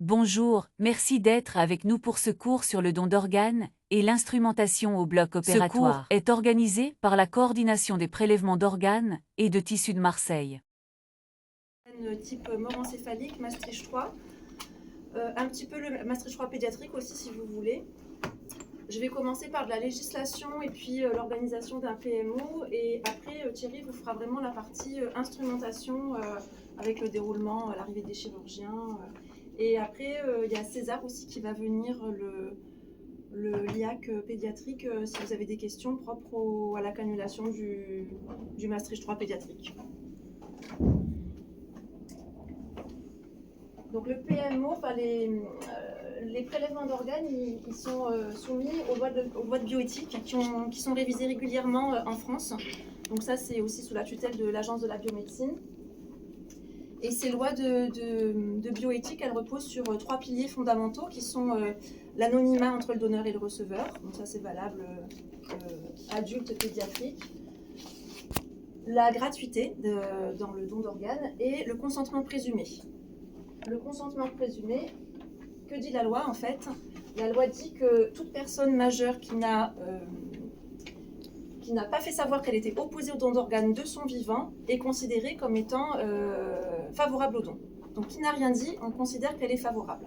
Bonjour, merci d'être avec nous pour ce cours sur le don d'organes et l'instrumentation au bloc opératoire. Ce cours est organisé par la Coordination des prélèvements d'organes et de tissus de Marseille. Type mort encéphalique, Maastricht 3, un petit peu le Maastricht 3 pédiatrique aussi si vous voulez. Je vais commencer par de la législation et puis l'organisation d'un PMO, et après Thierry vous fera vraiment la partie instrumentation avec le déroulement, l'arrivée des chirurgiens. Et après il y a César aussi qui va venir, le LIAC pédiatrique, si vous avez des questions propres à la cannulation du Maastricht 3 pédiatrique. Donc le PMO, les prélèvements d'organes, ils sont soumis aux lois de bioéthique qui sont révisées régulièrement en France. Donc ça, c'est aussi sous la tutelle de l'Agence de la biomédecine. Et ces lois de bioéthique, elles reposent sur 3 piliers fondamentaux qui sont l'anonymat entre le donneur et le receveur. Donc ça, c'est valable adulte, pédiatrique. La gratuité dans le don d'organes et le consentement présumé. Le consentement présumé, que dit la loi en fait? La loi dit que toute personne majeure qui n'a pas fait savoir qu'elle était opposée au don d'organes de son vivant est considérée comme étant favorable au don. Donc qui n'a rien dit, on considère qu'elle est favorable.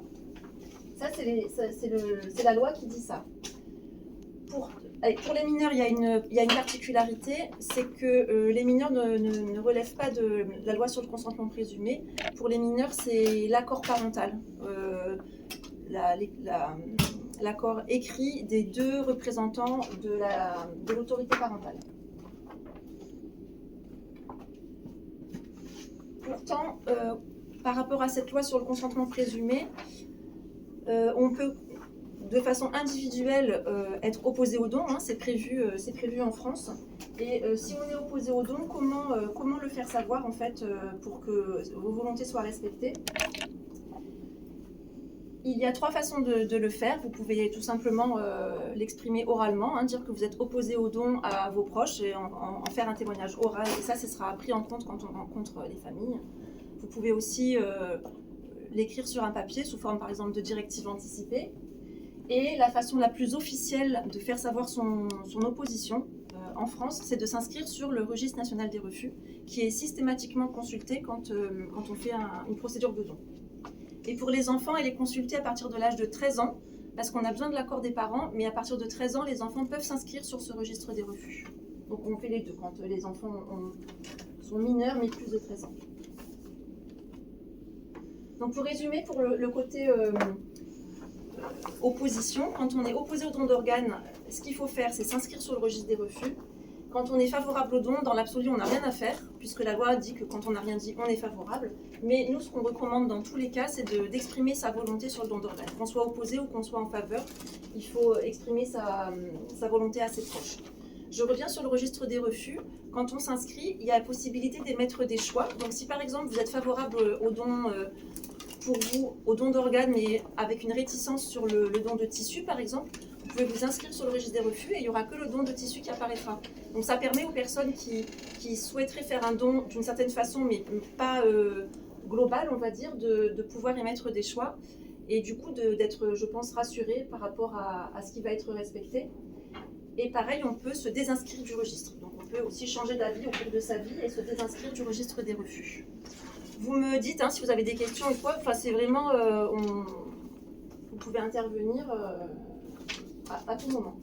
Ça, c'est la loi qui dit ça. Pour les mineurs, il y a une particularité, c'est que les mineurs ne relèvent pas de la loi sur le consentement présumé. Pour les mineurs, c'est l'accord parental, l'accord écrit des 2 représentants de l'autorité parentale. Pourtant, par rapport à cette loi sur le consentement présumé, on peut de façon individuelle être opposé au don, hein, c'est prévu en France. Et si on est opposé au don, comment le faire savoir en fait pour que vos volontés soient respectées? Il y a 3 façons de le faire. Vous pouvez tout simplement l'exprimer oralement, hein, dire que vous êtes opposé au don à vos proches et en faire un témoignage oral. Et ça sera pris en compte quand on rencontre les familles. Vous pouvez aussi l'écrire sur un papier sous forme par exemple de directive anticipée. Et la façon la plus officielle de faire savoir son opposition en France, c'est de s'inscrire sur le registre national des refus, qui est systématiquement consulté quand on fait une procédure de don. Et pour les enfants, elle est consultée à partir de l'âge de 13 ans, parce qu'on a besoin de l'accord des parents, mais à partir de 13 ans, les enfants peuvent s'inscrire sur ce registre des refus. Donc on fait les deux, quand les enfants sont mineurs, mais plus de 13 ans. Donc pour résumer, pour le côté opposition, quand on est opposé au don d'organes, ce qu'il faut faire, c'est s'inscrire sur le registre des refus. Quand on est favorable au don, dans l'absolu, on n'a rien à faire, puisque la loi dit que quand on n'a rien dit, on est favorable. Mais nous, ce qu'on recommande dans tous les cas, c'est d'exprimer sa volonté sur le don d'organes. Qu'on soit opposé ou qu'on soit en faveur, il faut exprimer sa volonté à ses proches. Je reviens sur le registre des refus. Quand on s'inscrit, il y a la possibilité d'émettre des choix. Donc si par exemple, vous êtes favorable au don pour vous, au don d'organes, mais avec une réticence sur le don de tissu, par exemple, vous pouvez vous inscrire sur le registre des refus et il n'y aura que le don de tissu qui apparaîtra. Donc ça permet aux personnes qui souhaiteraient faire un don d'une certaine façon, mais pas global, on va dire, de pouvoir émettre des choix et du coup d'être, je pense, rassuré par rapport à ce qui va être respecté. Et pareil, on peut se désinscrire du registre. Donc on peut aussi changer d'avis au cours de sa vie et se désinscrire du registre des refus. Vous me dites si vous avez des questions ou quoi. Enfin, c'est vraiment, vous pouvez intervenir à tout moment.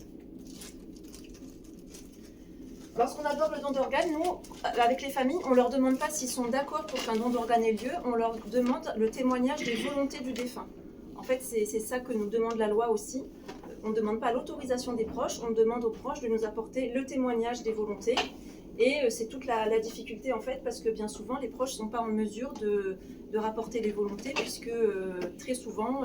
Lorsqu'on aborde le don d'organes, nous, avec les familles, on ne leur demande pas s'ils sont d'accord pour qu'un don d'organes ait lieu, on leur demande le témoignage des volontés du défunt. En fait, c'est ça que nous demande la loi aussi. On ne demande pas l'autorisation des proches, on demande aux proches de nous apporter le témoignage des volontés. Et c'est toute la difficulté en fait, parce que bien souvent les proches ne sont pas en mesure de rapporter les volontés, puisque très souvent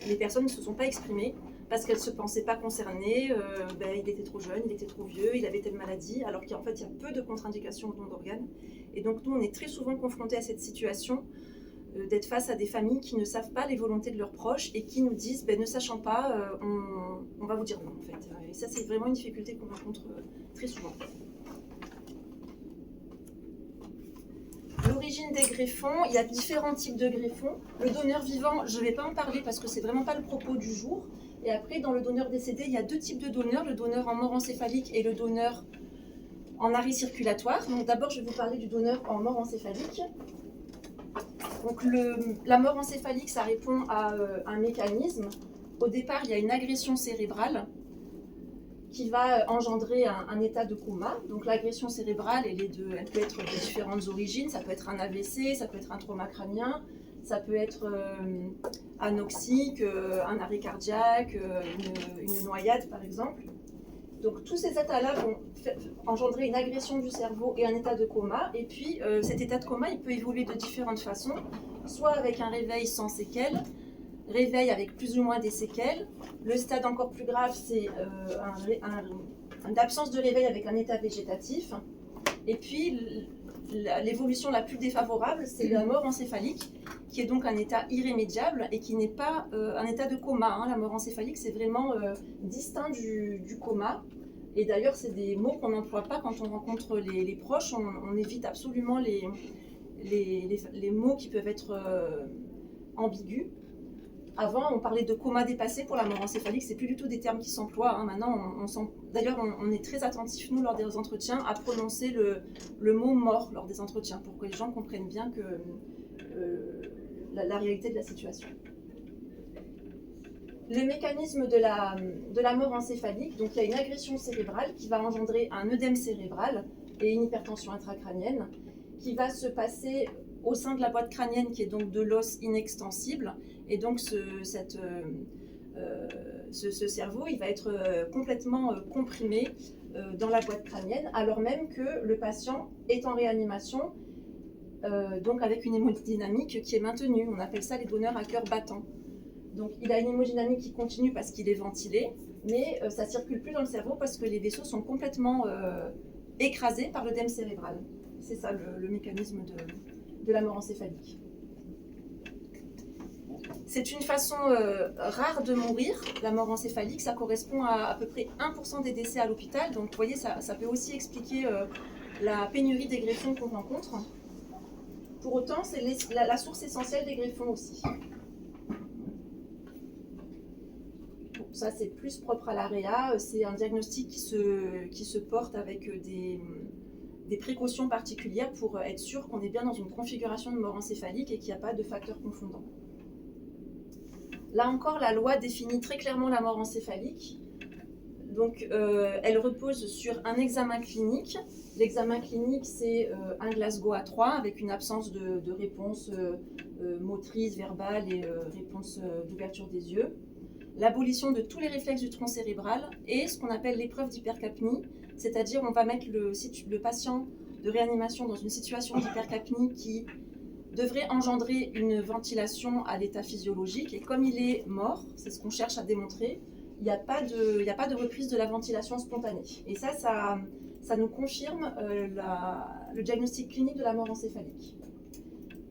les personnes ne se sont pas exprimées, parce qu'elles ne se pensaient pas concernées, il était trop jeune, il était trop vieux, il avait telle maladie, alors qu'en fait il y a peu de contre-indications au don d'organes. Et donc nous on est très souvent confrontés à cette situation d'être face à des familles qui ne savent pas les volontés de leurs proches et qui nous disent, ne sachant pas, on va vous dire non en fait. Et ça c'est vraiment une difficulté qu'on rencontre très souvent. l'origine des greffons, il y a différents types de greffons. Le donneur vivant, je ne vais pas en parler parce que c'est vraiment pas le propos du jour. Et après, dans le donneur décédé, il y a deux types de donneurs, le donneur en mort encéphalique et le donneur en arrêt circulatoire. Donc d'abord, je vais vous parler du donneur en mort encéphalique. Donc la mort encéphalique, ça répond à un mécanisme. Au départ, il y a une agression cérébrale qui va engendrer un état de coma. Donc l'agression cérébrale, elle peut être de différentes origines. Ça peut être un AVC, ça peut être un trauma crânien, ça peut être anoxique, un arrêt cardiaque, une noyade par exemple. Donc tous ces états-là vont engendrer une agression du cerveau et un état de coma. Et puis cet état de coma, il peut évoluer de différentes façons, soit avec un réveil sans séquelles, réveil avec plus ou moins des séquelles. Le stade encore plus grave, c'est une absence de réveil avec un état végétatif. Et puis l'évolution la plus défavorable, c'est la mort encéphalique, qui est donc un état irrémédiable et qui n'est pas un état de coma. Hein. La mort encéphalique, c'est vraiment distinct du coma. Et d'ailleurs, c'est des mots qu'on n'emploie pas quand on rencontre les proches. On évite absolument les mots qui peuvent être ambigus. Avant, on parlait de coma dépassé pour la mort encéphalique, c'est plus du tout des termes qui s'emploient. Hein. Maintenant, d'ailleurs, on est très attentifs, nous, lors des entretiens, à prononcer le mot mort lors des entretiens, pour que les gens comprennent bien que la réalité de la situation. Le mécanisme de la mort encéphalique, donc il y a une agression cérébrale qui va engendrer un œdème cérébral et une hypertension intracrânienne qui va se passer au sein de la boîte crânienne qui est donc de l'os inextensible. Et donc ce cerveau, il va être complètement comprimé dans la boîte crânienne, alors même que le patient est en réanimation, donc avec une hémodynamique qui est maintenue. On appelle ça les donneurs à cœur battant. Donc il a une hémodynamique qui continue parce qu'il est ventilé, mais ça ne circule plus dans le cerveau parce que les vaisseaux sont complètement écrasés par l'œdème cérébral. C'est ça le mécanisme de la mort encéphalique. C'est une façon rare de mourir, la mort encéphalique. Ça correspond à peu près 1% des décès à l'hôpital. Donc vous voyez, ça peut aussi expliquer la pénurie des greffons qu'on rencontre. Pour autant, c'est la source essentielle des greffons aussi. Bon, ça, c'est plus propre à l'AREA. C'est un diagnostic qui se porte avec des précautions particulières pour être sûr qu'on est bien dans une configuration de mort encéphalique et qu'il n'y a pas de facteurs confondants. Là encore, la loi définit très clairement la mort encéphalique. Donc, elle repose sur un examen clinique. L'examen clinique, c'est un Glasgow à 3 avec une absence de réponse motrice, verbale et réponse d'ouverture des yeux. L'abolition de tous les réflexes du tronc cérébral et ce qu'on appelle l'épreuve d'hypercapnie, c'est-à-dire on va mettre le patient de réanimation dans une situation d'hypercapnie qui devrait engendrer une ventilation à l'état physiologique. Et comme il est mort, c'est ce qu'on cherche à démontrer, il n'y a pas de reprise de la ventilation spontanée. Et ça nous confirme le diagnostic clinique de la mort encéphalique.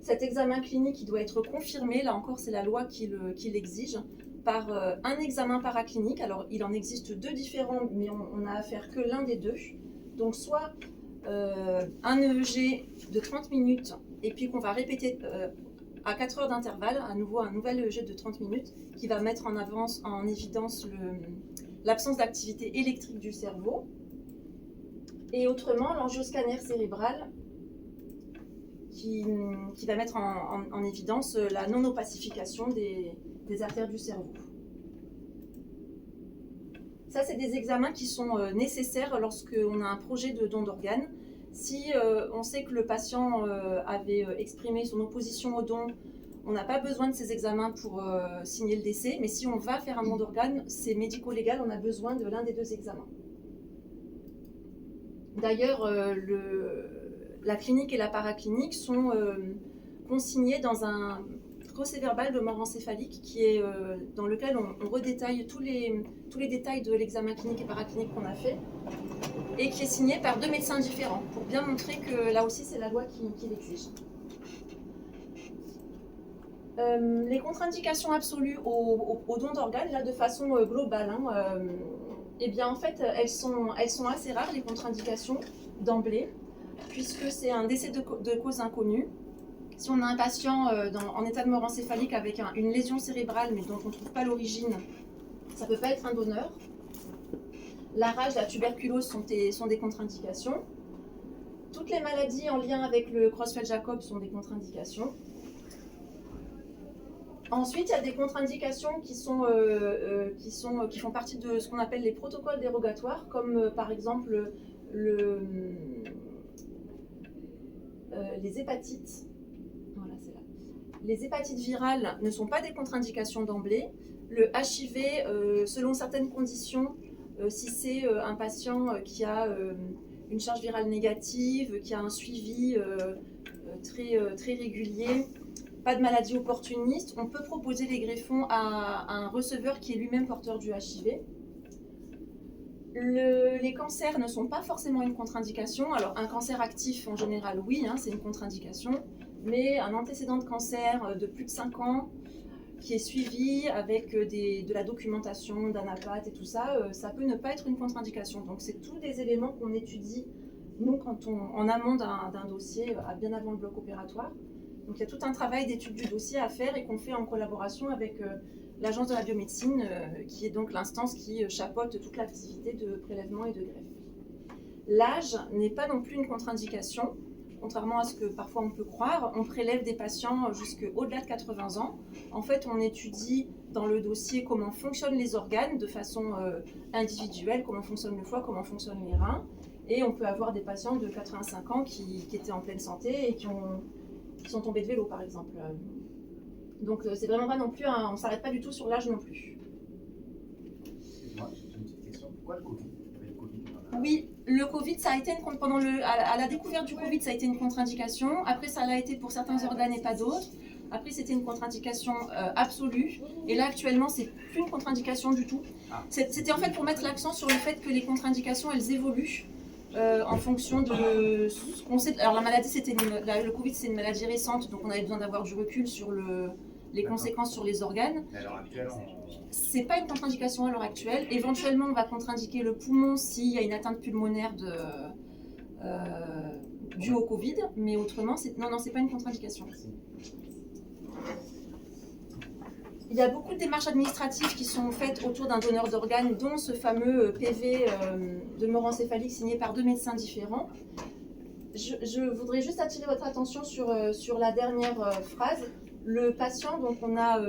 Cet examen clinique, il doit être confirmé, là encore c'est la loi qui l'exige, par un examen paraclinique. Alors il en existe deux différents, mais on n'a à faire que l'un des deux. Donc soit un EEG de 30 minutes, et puis qu'on va répéter à 4 heures d'intervalle, à nouveau un nouvel EEG de 30 minutes, qui va mettre en évidence l'absence d'activité électrique du cerveau. Et autrement, l'angioscanner cérébral, qui va mettre en évidence la non-opacification des artères du cerveau. Ça, c'est des examens qui sont nécessaires lorsqu'on a un projet de don d'organes. Si on sait que le patient avait exprimé son opposition au don, on n'a pas besoin de ces examens pour signer le décès, mais si on va faire un don d'organes, c'est médico-légal, on a besoin de l'un des deux examens. D'ailleurs, la clinique et la paraclinique sont consignés dans un procès-verbal de mort encéphalique dans lequel on redétaille tous les détails de l'examen clinique et paraclinique qu'on a fait et qui est signé par deux médecins différents pour bien montrer que là aussi c'est la loi qui l'exige. Les contre-indications absolues au don d'organes, là de façon globale, eh bien en fait elles sont assez rares les contre-indications d'emblée puisque c'est un décès de cause inconnue. Si on a un patient en état de mort encéphalique avec une lésion cérébrale, mais dont on ne trouve pas l'origine, ça ne peut pas être un donneur. La rage, la tuberculose sont des contre-indications. Toutes les maladies en lien avec le Creutzfeldt-Jakob sont des contre-indications. Ensuite, il y a des contre-indications qui font partie de ce qu'on appelle les protocoles dérogatoires, comme par exemple les hépatites. Voilà, c'est là. Les hépatites virales ne sont pas des contre-indications d'emblée. Le HIV, selon certaines conditions, si c'est un patient qui a une charge virale négative, qui a un suivi très régulier, pas de maladie opportuniste, on peut proposer les greffons à un receveur qui est lui-même porteur du HIV. Les cancers ne sont pas forcément une contre-indication. Alors un cancer actif en général, oui, c'est une contre-indication, mais un antécédent de cancer de plus de 5 ans qui est suivi avec de la documentation, d'anapath et tout ça, ça peut ne pas être une contre-indication. Donc c'est tous des éléments qu'on étudie, nous, en amont d'un dossier, bien avant le bloc opératoire. Donc il y a tout un travail d'étude du dossier à faire et qu'on fait en collaboration avec l'Agence de la biomédecine, qui est donc l'instance qui chapeaute toute l'activité de prélèvement et de greffe. L'âge n'est pas non plus une contre-indication, contrairement à ce que parfois on peut croire. On prélève des patients jusqu'au-delà de 80 ans. En fait, on étudie dans le dossier comment fonctionnent les organes de façon individuelle, comment fonctionne le foie, comment fonctionnent les reins. Et on peut avoir des patients de 85 ans qui étaient en pleine santé et qui sont tombés de vélo, par exemple. Donc, c'est vraiment pas non plus, on ne s'arrête pas du tout sur l'âge non plus. Excuse-moi, j'ai une petite question. Pourquoi le Covid? Oui, le Covid, ça a été à la découverte du Covid, ça a été une contre-indication. Après, ça l'a été pour certains organes et pas d'autres. Après, c'était une contre-indication absolue. Et là, actuellement, c'est plus une contre-indication du tout. C'était en fait pour mettre l'accent sur le fait que les contre-indications, elles évoluent en fonction de ce qu'on sait. Alors, la maladie, le Covid, c'est une maladie récente, donc on avait besoin d'avoir du recul sur les conséquences sur les organes. Mais à l'heure actuelle, c'est pas une contre-indication à l'heure actuelle. Éventuellement, on va contre-indiquer le poumon s'il y a une atteinte pulmonaire due au Covid, mais autrement, c'est pas une contre-indication. Il y a beaucoup de démarches administratives qui sont faites autour d'un donneur d'organes, dont ce fameux PV de mort encéphalique signé par 2 médecins différents. Je voudrais juste attirer votre attention sur la dernière phrase. Le patient, donc on a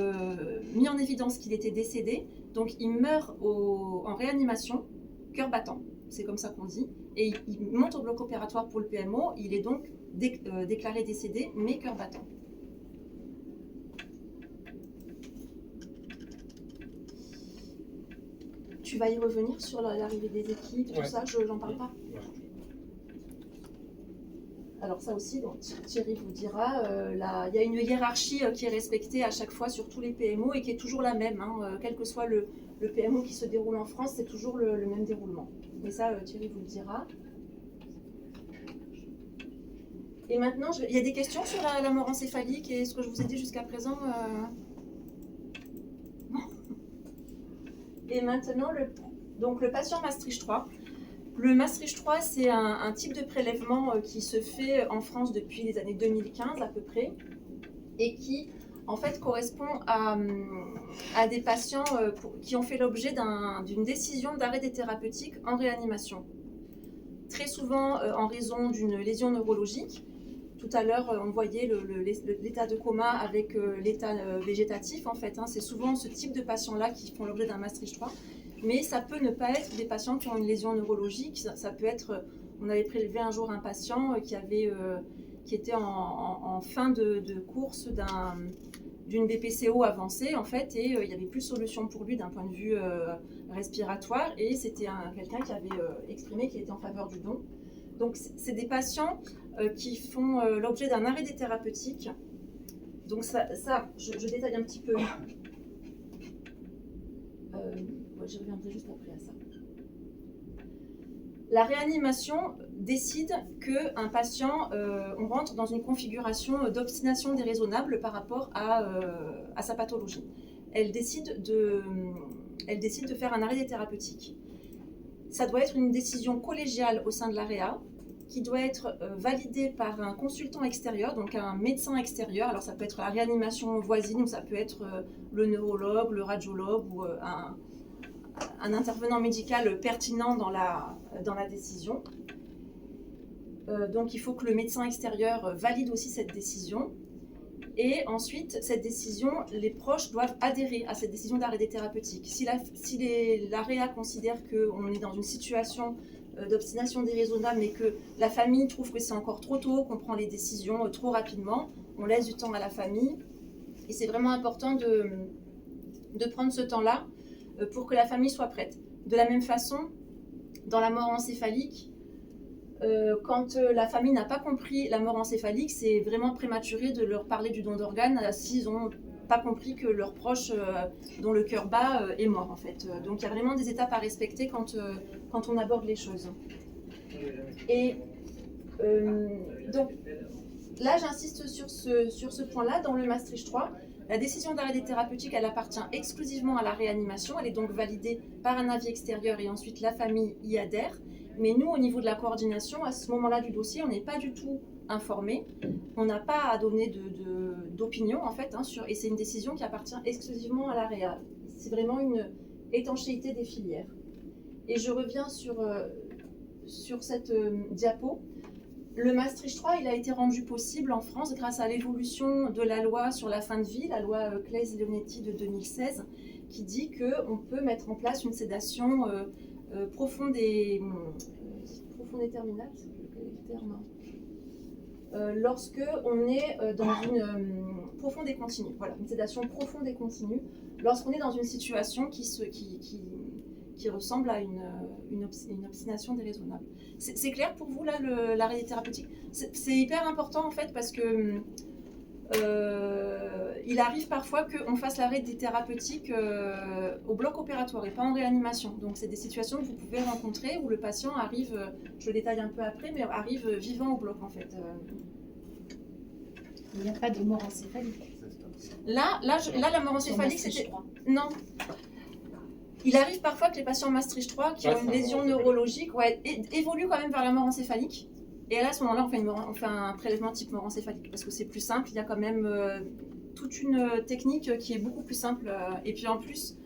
mis en évidence qu'il était décédé, donc il meurt en réanimation, cœur battant, c'est comme ça qu'on dit, et il monte au bloc opératoire pour le PMO, il est donc déclaré décédé, mais cœur battant. Tu vas y revenir sur l'arrivée des équipes, tout ça, j'en parle pas. Alors ça aussi, donc, Thierry vous dira, il y a une hiérarchie qui est respectée à chaque fois sur tous les PMO et qui est toujours la même, quel que soit le PMO qui se déroule en France, c'est toujours le même déroulement. Mais ça, Thierry vous le dira. Et maintenant, il y a des questions sur la mort encéphalique et ce que je vous ai dit jusqu'à présent. Et maintenant, le patient Maastricht 3. Le Maastricht 3, c'est un type de prélèvement qui se fait en France depuis les années 2015 à peu près et qui en fait correspond à des patients qui ont fait l'objet d'une décision d'arrêt des thérapeutiques en réanimation. Très souvent en raison d'une lésion neurologique. Tout à l'heure, on voyait l'état de coma avec l'état végétatif en fait. C'est souvent ce type de patients-là qui font l'objet d'un Maastricht 3. Mais ça peut ne pas être des patients qui ont une lésion neurologique. Ça peut être, on avait prélevé un jour un patient qui était en fin de course d'une BPCO avancée en fait, et il n'y avait plus de solution pour lui d'un point de vue respiratoire, et c'était quelqu'un qui avait exprimé qu'il était en faveur du don. Donc c'est des patients qui font l'objet d'un arrêt des thérapeutiques. Donc ça je détaille un petit peu. Je reviendrai juste après à ça. La réanimation décide qu'un patient, on rentre dans une configuration d'obstination déraisonnable par rapport à sa pathologie. Elle décide de faire un arrêt des thérapeutiques. Ça doit être une décision collégiale au sein de l'AREA. qui doit être validé par un consultant extérieur, donc un médecin extérieur. Alors ça peut être la réanimation voisine, ou ça peut être le neurologue, le radiologue, ou un intervenant médical pertinent dans la décision. Donc il faut que le médecin extérieur valide aussi cette décision. Et ensuite, cette décision, les proches doivent adhérer à cette décision d'arrêt thérapeutique. Si la réa considère qu'on est dans une situation d'obstination déraisonnable, mais que la famille trouve que c'est encore trop tôt, qu'on prend les décisions trop rapidement, on laisse du temps à la famille. Et c'est vraiment important de prendre ce temps-là pour que la famille soit prête. De la même façon, dans la mort encéphalique, quand la famille n'a pas compris la mort encéphalique, c'est vraiment prématuré de leur parler du don d'organes s'ils n'ont pas compris que leur proche dont le cœur bat est mort en fait. Donc il y a vraiment des étapes à respecter quand on aborde les choses. Et donc là j'insiste sur ce point-là dans le Maastricht 3. La décision d'arrêt thérapeutique, elle appartient exclusivement à la réanimation. Elle est donc validée par un avis extérieur et ensuite la famille y adhère. Mais nous, au niveau de la coordination, à ce moment-là du dossier, on n'est pas du tout informé. On n'a pas à donner d'opinion, en fait, et c'est une décision qui appartient exclusivement à la réa. C'est vraiment une étanchéité des filières. Et je reviens sur cette diapo. Le Maastricht 3, il a été rendu possible en France grâce à l'évolution de la loi sur la fin de vie, la loi Claes-Leonetti de 2016, qui dit qu'on peut mettre en place une sédation profonde et terminale, c'est le terme. Lorsque on est dans une profonde et continue, voilà, une sédation profonde et continue, lorsqu'on est dans une situation qui ressemble à une obstination déraisonnable. C'est clair pour vous là l'arrêt thérapeutique? C'est hyper important en fait parce que il arrive parfois qu'on fasse l'arrêt thérapeutique au bloc opératoire et pas en réanimation. Donc c'est des situations que vous pouvez rencontrer où le patient arrive, je le détaille un peu après, mais arrive vivant au bloc en fait. Il n'y a pas de mort encéphalique. Là, la mort encéphalique, c'était... Non. Il arrive parfois que les patients Maastricht 3 qui ont une lésion neurologique évoluent quand même vers la mort encéphalique. Et là, à ce moment-là, on fait un prélèvement type mort encéphalique parce que c'est plus simple. Il y a quand même toute une technique qui est beaucoup plus simple. Et puis en plus,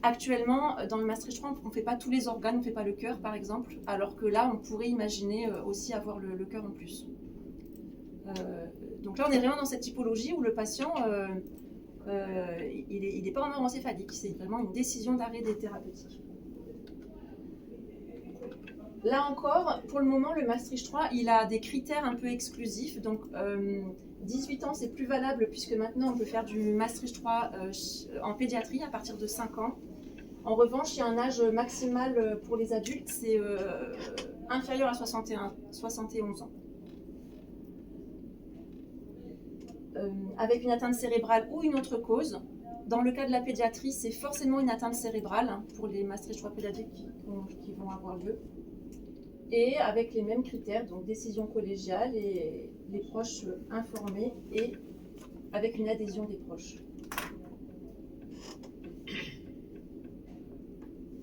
actuellement, dans le Maastricht 3, on ne fait pas tous les organes, on ne fait pas le cœur par exemple, alors que là, on pourrait imaginer aussi avoir le cœur en plus. Donc là, on est vraiment dans cette typologie où le patient, il n'est pas en mort encéphalique, c'est vraiment une décision d'arrêt thérapeutique. Là encore, pour le moment, le Maastricht 3, il a des critères un peu exclusifs. Donc, 18 ans, c'est plus valable puisque maintenant, on peut faire du Maastricht 3 en pédiatrie à partir de 5 ans. En revanche, il y a un âge maximal pour les adultes, c'est inférieur à 71 ans. Avec une atteinte cérébrale ou une autre cause. Dans le cas de la pédiatrie, c'est forcément une atteinte cérébrale pour les Maastricht 3 pédiatriques qui vont avoir lieu. Et avec les mêmes critères, donc décision collégiale et les proches informés et avec une adhésion des proches.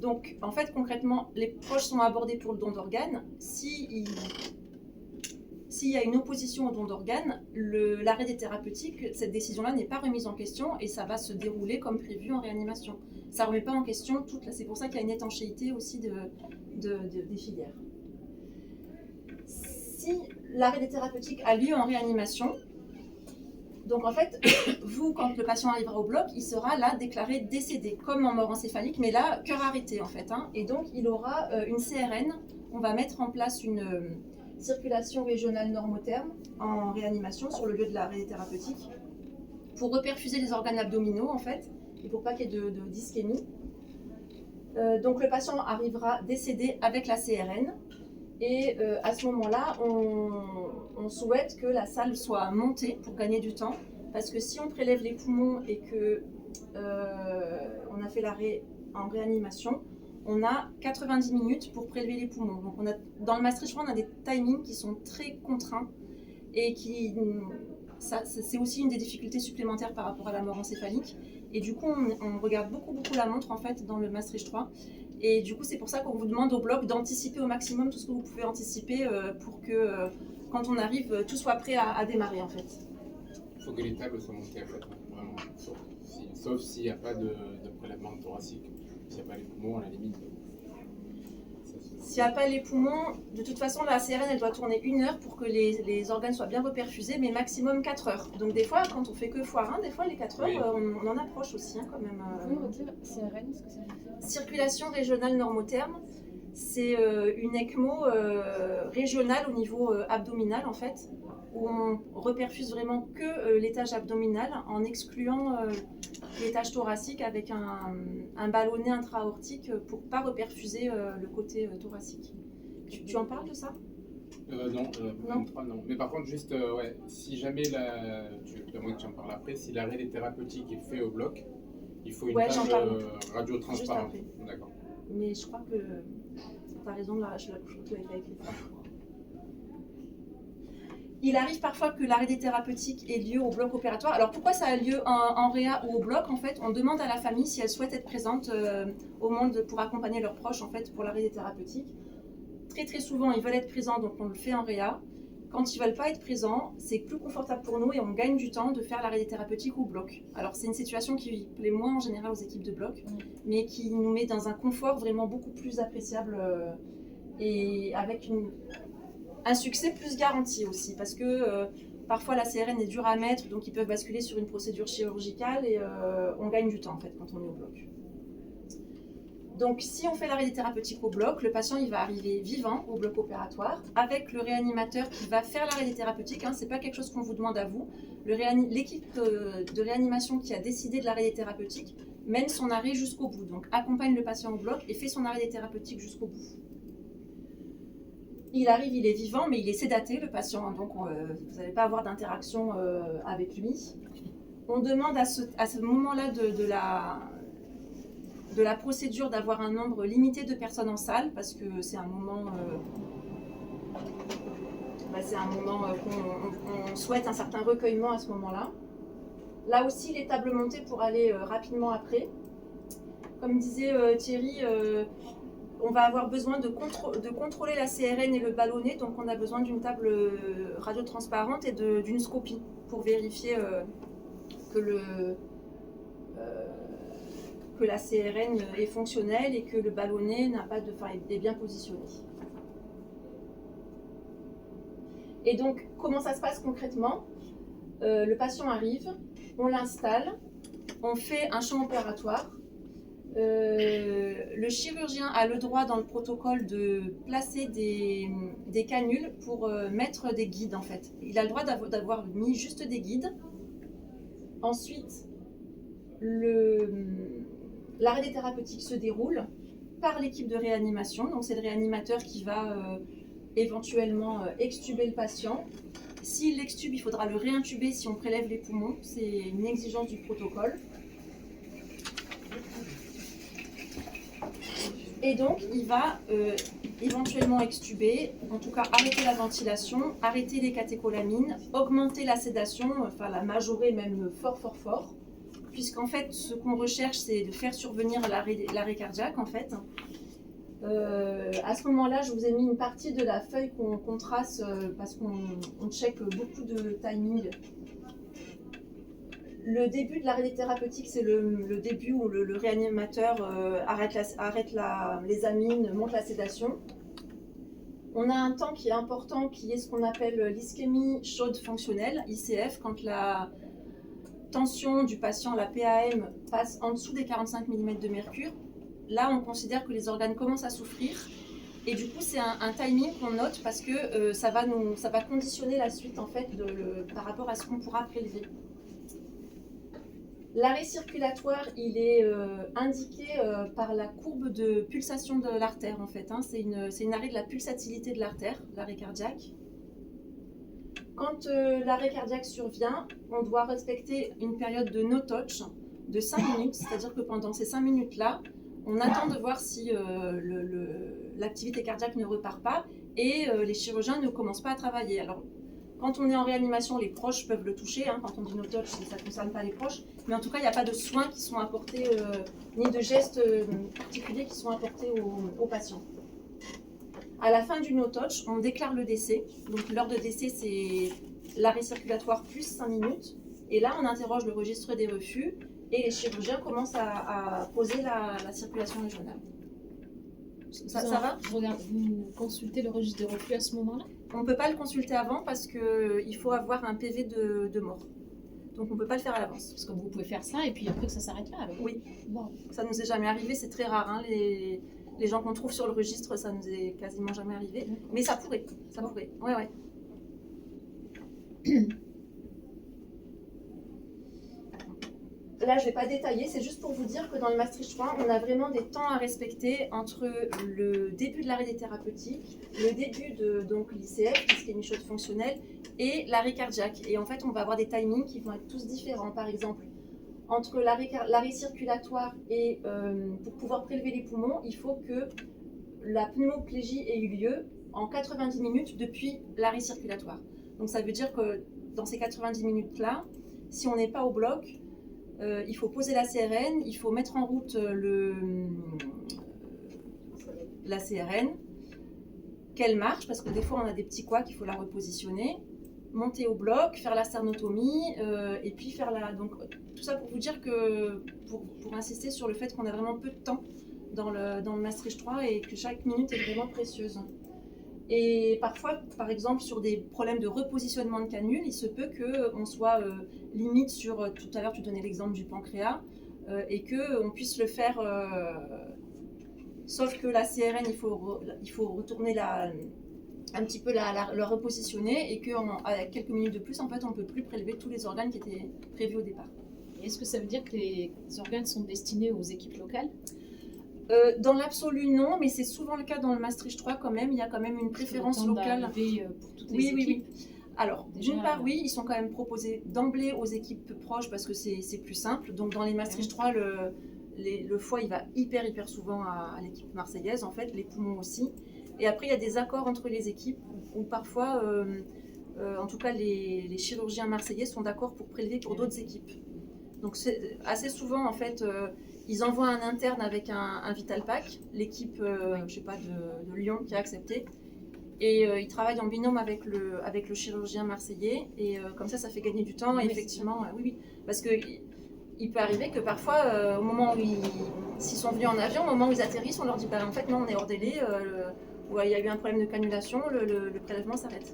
Donc, en fait, concrètement, les proches sont abordés pour le don d'organes. S'il y a une opposition au don d'organes, l'arrêt thérapeutique, cette décision-là n'est pas remise en question et ça va se dérouler comme prévu en réanimation. Ça ne remet pas en question c'est pour ça qu'il y a une étanchéité aussi des filières. Si l'arrêt thérapeutique a lieu en réanimation, donc en fait, vous, quand le patient arrivera au bloc, il sera là déclaré décédé, comme en mort encéphalique, mais là, cœur arrêté en fait. Et donc, il aura une CRN. On va mettre en place une circulation régionale normotherme en réanimation sur le lieu de l'arrêt thérapeutique pour reperfuser les organes abdominaux en fait, et pour pas qu'il y ait de d'ischémie. Donc le patient arrivera décédé avec la CRN. Et à ce moment-là, on souhaite que la salle soit montée pour gagner du temps. Parce que si on prélève les poumons et qu'on a fait l'arrêt en réanimation, on a 90 minutes pour prélever les poumons. Donc dans le Maastricht 3, on a des timings qui sont très contraints. Et c'est aussi une des difficultés supplémentaires par rapport à la mort encéphalique. Et du coup, on regarde beaucoup la montre en fait dans le Maastricht 3. Et du coup, c'est pour ça qu'on vous demande au bloc d'anticiper au maximum tout ce que vous pouvez anticiper pour que quand on arrive, tout soit prêt à démarrer en fait. Il faut que les tables soient montées en fait, vraiment. Sauf s'il n'y a pas de prélèvement thoracique. S'il n'y a pas les poumons, à la limite. S'il n'y a pas les poumons, de toute façon, la CRN, elle doit tourner 1 heure pour que les organes soient bien reperfusés, mais maximum 4 heures. Donc des fois, quand on fait que foire 1, des fois les 4 heures, on en approche aussi quand même. Vous pouvez redire CRN, ce que ça veut dire? Circulation régionale normotherme, c'est une ECMO régionale au niveau abdominal en fait, où on reperfuse vraiment que l'étage abdominal en excluant l'étage thoracique avec un ballonnet intra-aortique pour ne pas reperfuser le côté thoracique. Tu en parles de ça? Non, 23 non. Mais par contre, juste, ouais, si jamais, moi que tu en parles après, si l'arrêt des thérapeutiques est fait au bloc, il faut une table radio-transparente. D'accord. Mais je crois que tu as raison, je l'avais pas écrit ça. Il arrive parfois que l'arrêt des thérapeutiques ait lieu au bloc opératoire. Alors pourquoi ça a lieu en réa ou au bloc? En fait, on demande à la famille si elle souhaite être présente au monde pour accompagner leurs proches en fait, pour l'arrêt des thérapeutiques. Très souvent, ils veulent être présents, donc on le fait en réa. Quand ils ne veulent pas être présents, c'est plus confortable pour nous et on gagne du temps de faire l'arrêt des thérapeutiques au bloc. Alors c'est une situation qui plaît moins en général aux équipes de bloc, mais qui nous met dans un confort vraiment beaucoup plus appréciable et avec un succès plus garanti aussi, parce que parfois la CRN est dure à mettre, donc ils peuvent basculer sur une procédure chirurgicale et on gagne du temps en fait quand on est au bloc. Donc si on fait l'arrêt des thérapeutiques au bloc, le patient il va arriver vivant au bloc opératoire avec le réanimateur qui va faire l'arrêt des thérapeutiques, hein, c'est pas quelque chose qu'on vous demande à vous. L'équipe de réanimation qui a décidé de l'arrêt des thérapeutiques mène son arrêt jusqu'au bout, donc accompagne le patient au bloc et fait son arrêt des thérapeutiques jusqu'au bout. Il arrive, il est vivant, mais il est sédaté, le patient, donc vous n'allez pas avoir d'interaction avec lui. On demande à ce moment-là de la procédure d'avoir un nombre limité de personnes en salle, parce que c'est un moment, qu'on souhaite un certain recueillement à ce moment-là. Là aussi, les tables montées pour aller rapidement après. Comme disait Thierry, on va avoir besoin de contrôler la CRN et le ballonnet, donc on a besoin d'une table radiotransparente et d'une scopie pour vérifier que la CRN est fonctionnelle et que le ballonnet est bien positionné. Et donc, comment ça se passe concrètement? Le patient arrive, on l'installe, on fait un champ opératoire. Le chirurgien a le droit dans le protocole de placer des canules pour mettre des guides en fait. Il a le droit d'avoir mis juste des guides. Ensuite, l'arrêt des thérapeutiques se déroule par l'équipe de réanimation. Donc c'est le réanimateur qui va éventuellement extuber le patient. S'il l'extube, il faudra le réintuber si on prélève les poumons. C'est une exigence du protocole. Et donc, il va éventuellement extuber, en tout cas arrêter la ventilation, arrêter les catécholamines, augmenter la sédation, enfin la majorer même fort, puisqu'en fait, ce qu'on recherche, c'est de faire survenir l'arrêt cardiaque, en fait. À ce moment-là, je vous ai mis une partie de la feuille qu'on trace, parce qu'on check beaucoup de timing. Le début de l'arrêt thérapeutique, c'est le début où le réanimateur arrête les amines, monte la sédation. On a un temps qui est important, qui est ce qu'on appelle l'ischémie chaude fonctionnelle, ICF, quand la tension du patient, la PAM, passe en dessous des 45 mm de mercure. Là, on considère que les organes commencent à souffrir. Et du coup, c'est un timing qu'on note parce que ça va conditionner la suite en fait, par rapport à ce qu'on pourra prélever. L'arrêt circulatoire, il est indiqué par la courbe de pulsation de l'artère en fait. Hein. C'est une arrêt de la pulsatilité de l'artère, l'arrêt cardiaque. Quand l'arrêt cardiaque survient, on doit respecter une période de no touch de 5 minutes, c'est-à-dire que pendant ces 5 minutes-là, on attend de voir si l'activité cardiaque ne repart pas et les chirurgiens ne commencent pas à travailler. Alors, Quand on est en réanimation, les proches peuvent le toucher. Hein. Quand on dit no touch, ça ne concerne pas les proches. Mais en tout cas, il n'y a pas de soins qui sont apportés, ni de gestes particuliers qui sont apportés aux patients. À la fin du no touch, on déclare le décès. Donc l'heure de décès, c'est l'arrêt circulatoire plus 5 minutes. Et là, on interroge le registre des refus et les chirurgiens commencent à poser la circulation régionale. Ça va ? Vous consultez le registre des refus à ce moment-là ? On ne peut pas le consulter avant parce qu'il faut avoir un PV de mort. Donc on ne peut pas le faire à l'avance. Parce que vous pouvez faire ça et puis après que ça s'arrête là. Alors. Oui. Wow. Ça ne nous est jamais arrivé, c'est très rare. Hein. Les gens qu'on trouve sur le registre, ça ne nous est quasiment jamais arrivé. Mais ça pourrait. Ça pourrait. Ouais, ouais. Là, je ne vais pas détailler, c'est juste pour vous dire que dans le Maastricht 3, on a vraiment des temps à respecter entre le début de l'arrêt des thérapeutiques, le début de l'ICF, l'ischémie chaude fonctionnelle, et l'arrêt cardiaque. Et en fait, on va avoir des timings qui vont être tous différents. Par exemple, entre l'arrêt circulatoire et pour pouvoir prélever les poumons, il faut que la pneumoplégie ait eu lieu en 90 minutes depuis l'arrêt circulatoire. Donc ça veut dire que dans ces 90 minutes-là, si on n'est pas au bloc, il faut poser la CRN, il faut mettre en route la CRN, qu'elle marche, parce que des fois on a des petits couacs, il faut la repositionner, monter au bloc, faire la sternotomie, et puis faire la... Donc tout ça pour vous dire que, pour insister sur le fait qu'on a vraiment peu de temps dans le Maastricht 3 et que chaque minute est vraiment précieuse. Et parfois, par exemple, sur des problèmes de repositionnement de canule, il se peut qu'on soit limite sur, tout à l'heure tu donnais l'exemple du pancréas, et qu'on puisse le faire, sauf que la CRN, il faut retourner un petit peu le repositionner, et qu'avec quelques minutes de plus, en fait, on ne peut plus prélever tous les organes qui étaient prévus au départ. Est-ce que ça veut dire que les organes sont destinés aux équipes locales ? Dans l'absolu, non, mais c'est souvent le cas dans le Maastricht 3 quand même. Il y a quand même une préférence locale. Pour toutes les équipes. Oui. Alors, d'une part, oui, ils sont quand même proposés d'emblée aux équipes proches parce que c'est plus simple. Donc, dans les Maastricht 3, le foie, il va hyper souvent à l'équipe marseillaise, en fait, les poumons aussi. Et après, il y a des accords entre les équipes où parfois, en tout cas, les chirurgiens marseillais sont d'accord pour prélever pour d'autres équipes. Donc, assez souvent, en fait... ils envoient un interne avec un Vital Pack, l'équipe je sais pas, de Lyon qui a accepté. Et ils travaillent en binôme avec le chirurgien marseillais. Et comme ça fait gagner du temps. Et effectivement, oui. Parce qu'il peut arriver que parfois, au moment où s'ils sont venus en avion, au moment où ils atterrissent, on leur dit en fait, non, on est hors délai. Ou il y a eu un problème de cannulation, le prélèvement s'arrête.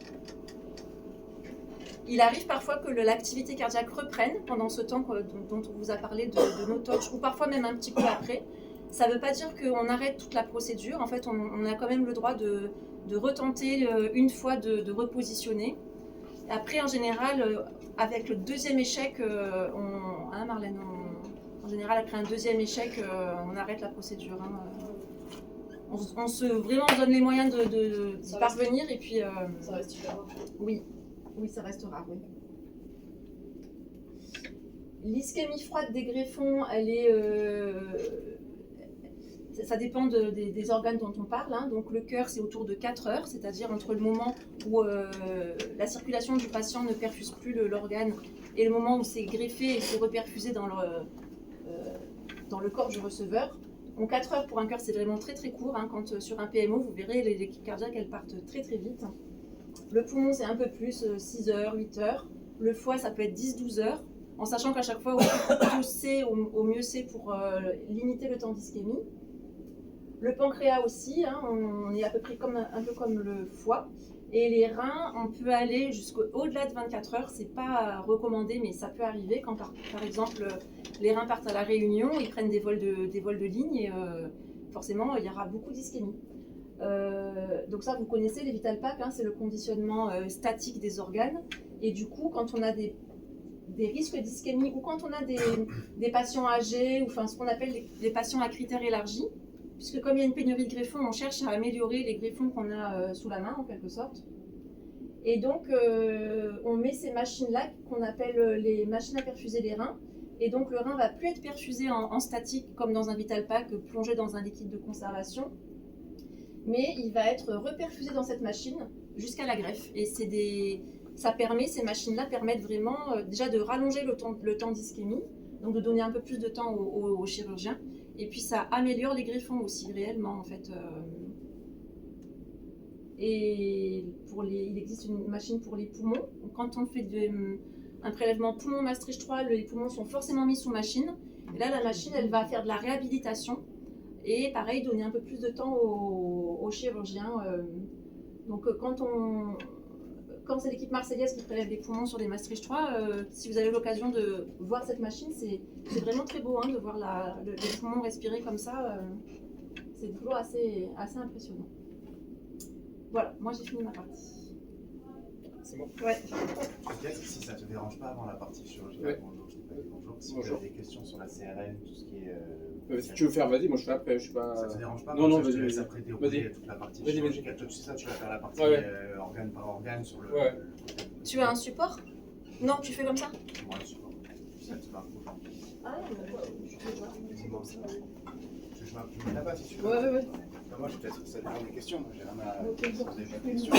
Il arrive parfois que l'activité cardiaque reprenne pendant ce temps dont on vous a parlé de no touch, ou parfois même un petit peu après. Ça ne veut pas dire qu'on arrête toute la procédure. En fait, on a quand même le droit de retenter une fois de repositionner. Après, en général, avec le deuxième échec, Marlène, en général, après un deuxième échec, on arrête la procédure. Hein. Vraiment, on donne les moyens d'y parvenir. Et puis, ça reste super rare. Oui, ça reste rare, oui. L'ischémie froide des greffons, elle est... ça dépend des organes dont on parle. Hein. Donc le cœur, c'est autour de 4 heures, c'est-à-dire entre le moment où la circulation du patient ne perfuse plus l'organe et le moment où c'est greffé et c'est reperfusé dans le corps du receveur. Donc 4 heures pour un cœur, c'est vraiment très court. Hein. Quand sur un PMO, vous verrez, les cardiaques, elles partent très vite. Le poumon, c'est un peu plus, 6 heures, 8 heures. Le foie, ça peut être 10-12 heures, en sachant qu'à chaque fois, au mieux c'est pour limiter le temps d'ischémie. Le pancréas aussi, hein, on est à peu près un peu comme le foie. Et les reins, on peut aller jusqu'au-delà de 24 heures. C'est pas recommandé, mais ça peut arriver quand, par exemple, les reins partent à la Réunion, ils prennent des vols de ligne et forcément, il y aura beaucoup d'ischémie. Donc ça, vous connaissez les Vital Pack, hein, c'est le conditionnement statique des organes. Et du coup, quand on a des risques d'ischémie ou quand on a des patients âgés ou ce qu'on appelle les patients à critères élargis, puisque comme il y a une pénurie de greffons, on cherche à améliorer les greffons qu'on a sous la main en quelque sorte. Et donc, on met ces machines-là qu'on appelle les machines à perfuser les reins. Et donc, le rein ne va plus être perfusé en statique comme dans un Vital Pack plongé dans un liquide de conservation. Mais il va être reperfusé dans cette machine jusqu'à la greffe. Et c'est des Ces machines-là permettent vraiment déjà de rallonger le temps d'ischémie, donc de donner un peu plus de temps aux chirurgiens. Et puis ça améliore les griffons aussi, réellement en fait. Et il existe une machine pour les poumons. Donc, quand on fait un prélèvement poumon Maastricht 3, les poumons sont forcément mis sous machine. Et là, la machine, elle va faire de la réhabilitation. Et pareil, donner un peu plus de temps aux chirurgiens. Donc quand c'est l'équipe marseillaise qui prélève les poumons sur des Maastricht 3, si vous avez l'occasion de voir cette machine, c'est vraiment très beau de voir les poumons respirer comme ça. C'est toujours assez impressionnant. Voilà, moi j'ai fini ma partie. C'est bon. Ouais. Peut-être si ça te dérange pas avant la partie chirurgicale. Bonjour. Si vous avez des questions sur la CRN, tout ce qui est. Si tu veux faire, vas-y, moi je fais après, je suis pas. Ça te dérange pas? Non, je te laisse vas-y. après dérouler toute la partie Vas-y. chirurgicale. Toi, tu sais ça, tu vas faire la partie organe par organe sur le. Tu as un support? Non, tu fais comme ça? Moi, le support. Ça te marche. Ah non, je peux voir. Dis-moi aussi. Je mets là-bas si tu veux. Ouais. Enfin, moi, je vais peut-être ça dépend des questions. Moi, j'ai rien à Ok, bon. poser des questions.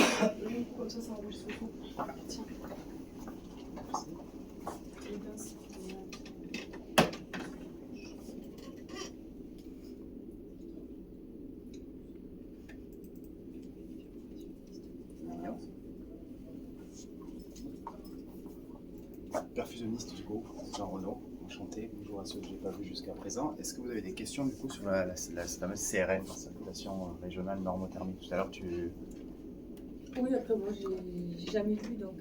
Comme ça enregistre tout. Tiens. Perfusionniste du coup, Jean Renaud, enchanté, bonjour à ceux que je n'ai pas vus jusqu'à présent. Est-ce que vous avez des questions du coup sur la fameuse CRN, circulation régionale normothermique? Tout à l'heure Oui, après moi j'ai jamais vu donc.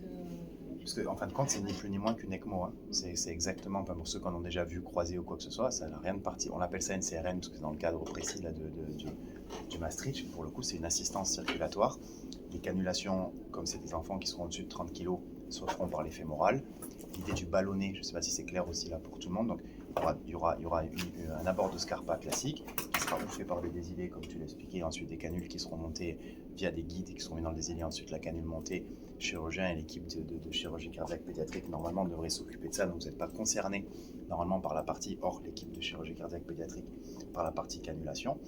Parce qu'en fin de compte, c'est ni plus ni moins qu'une ECMO. C'est exactement, enfin, pour ceux qui en ont déjà vu, croisé ou quoi que ce soit, ça n'a rien de parti. On appelle ça une CRN parce que c'est dans le cadre précis là, du Maastricht. Pour le coup, c'est une assistance circulatoire. Les canulations, comme c'est des enfants qui seront au-dessus de 30 kg, se feront par les fémorales. L'idée du ballonné, je ne sais pas si c'est clair aussi là pour tout le monde, donc il y aura un abord de Scarpa classique qui sera fait par des désilés comme tu l'expliquais, ensuite des canules qui seront montées via des guides et qui seront mis dans le désilé, ensuite la canule montée, chirurgien et l'équipe de chirurgie cardiaque pédiatrique normalement devrait s'occuper de ça, donc vous n'êtes pas concerné normalement par la partie, hors l'équipe de chirurgie cardiaque pédiatrique, par la partie canulation.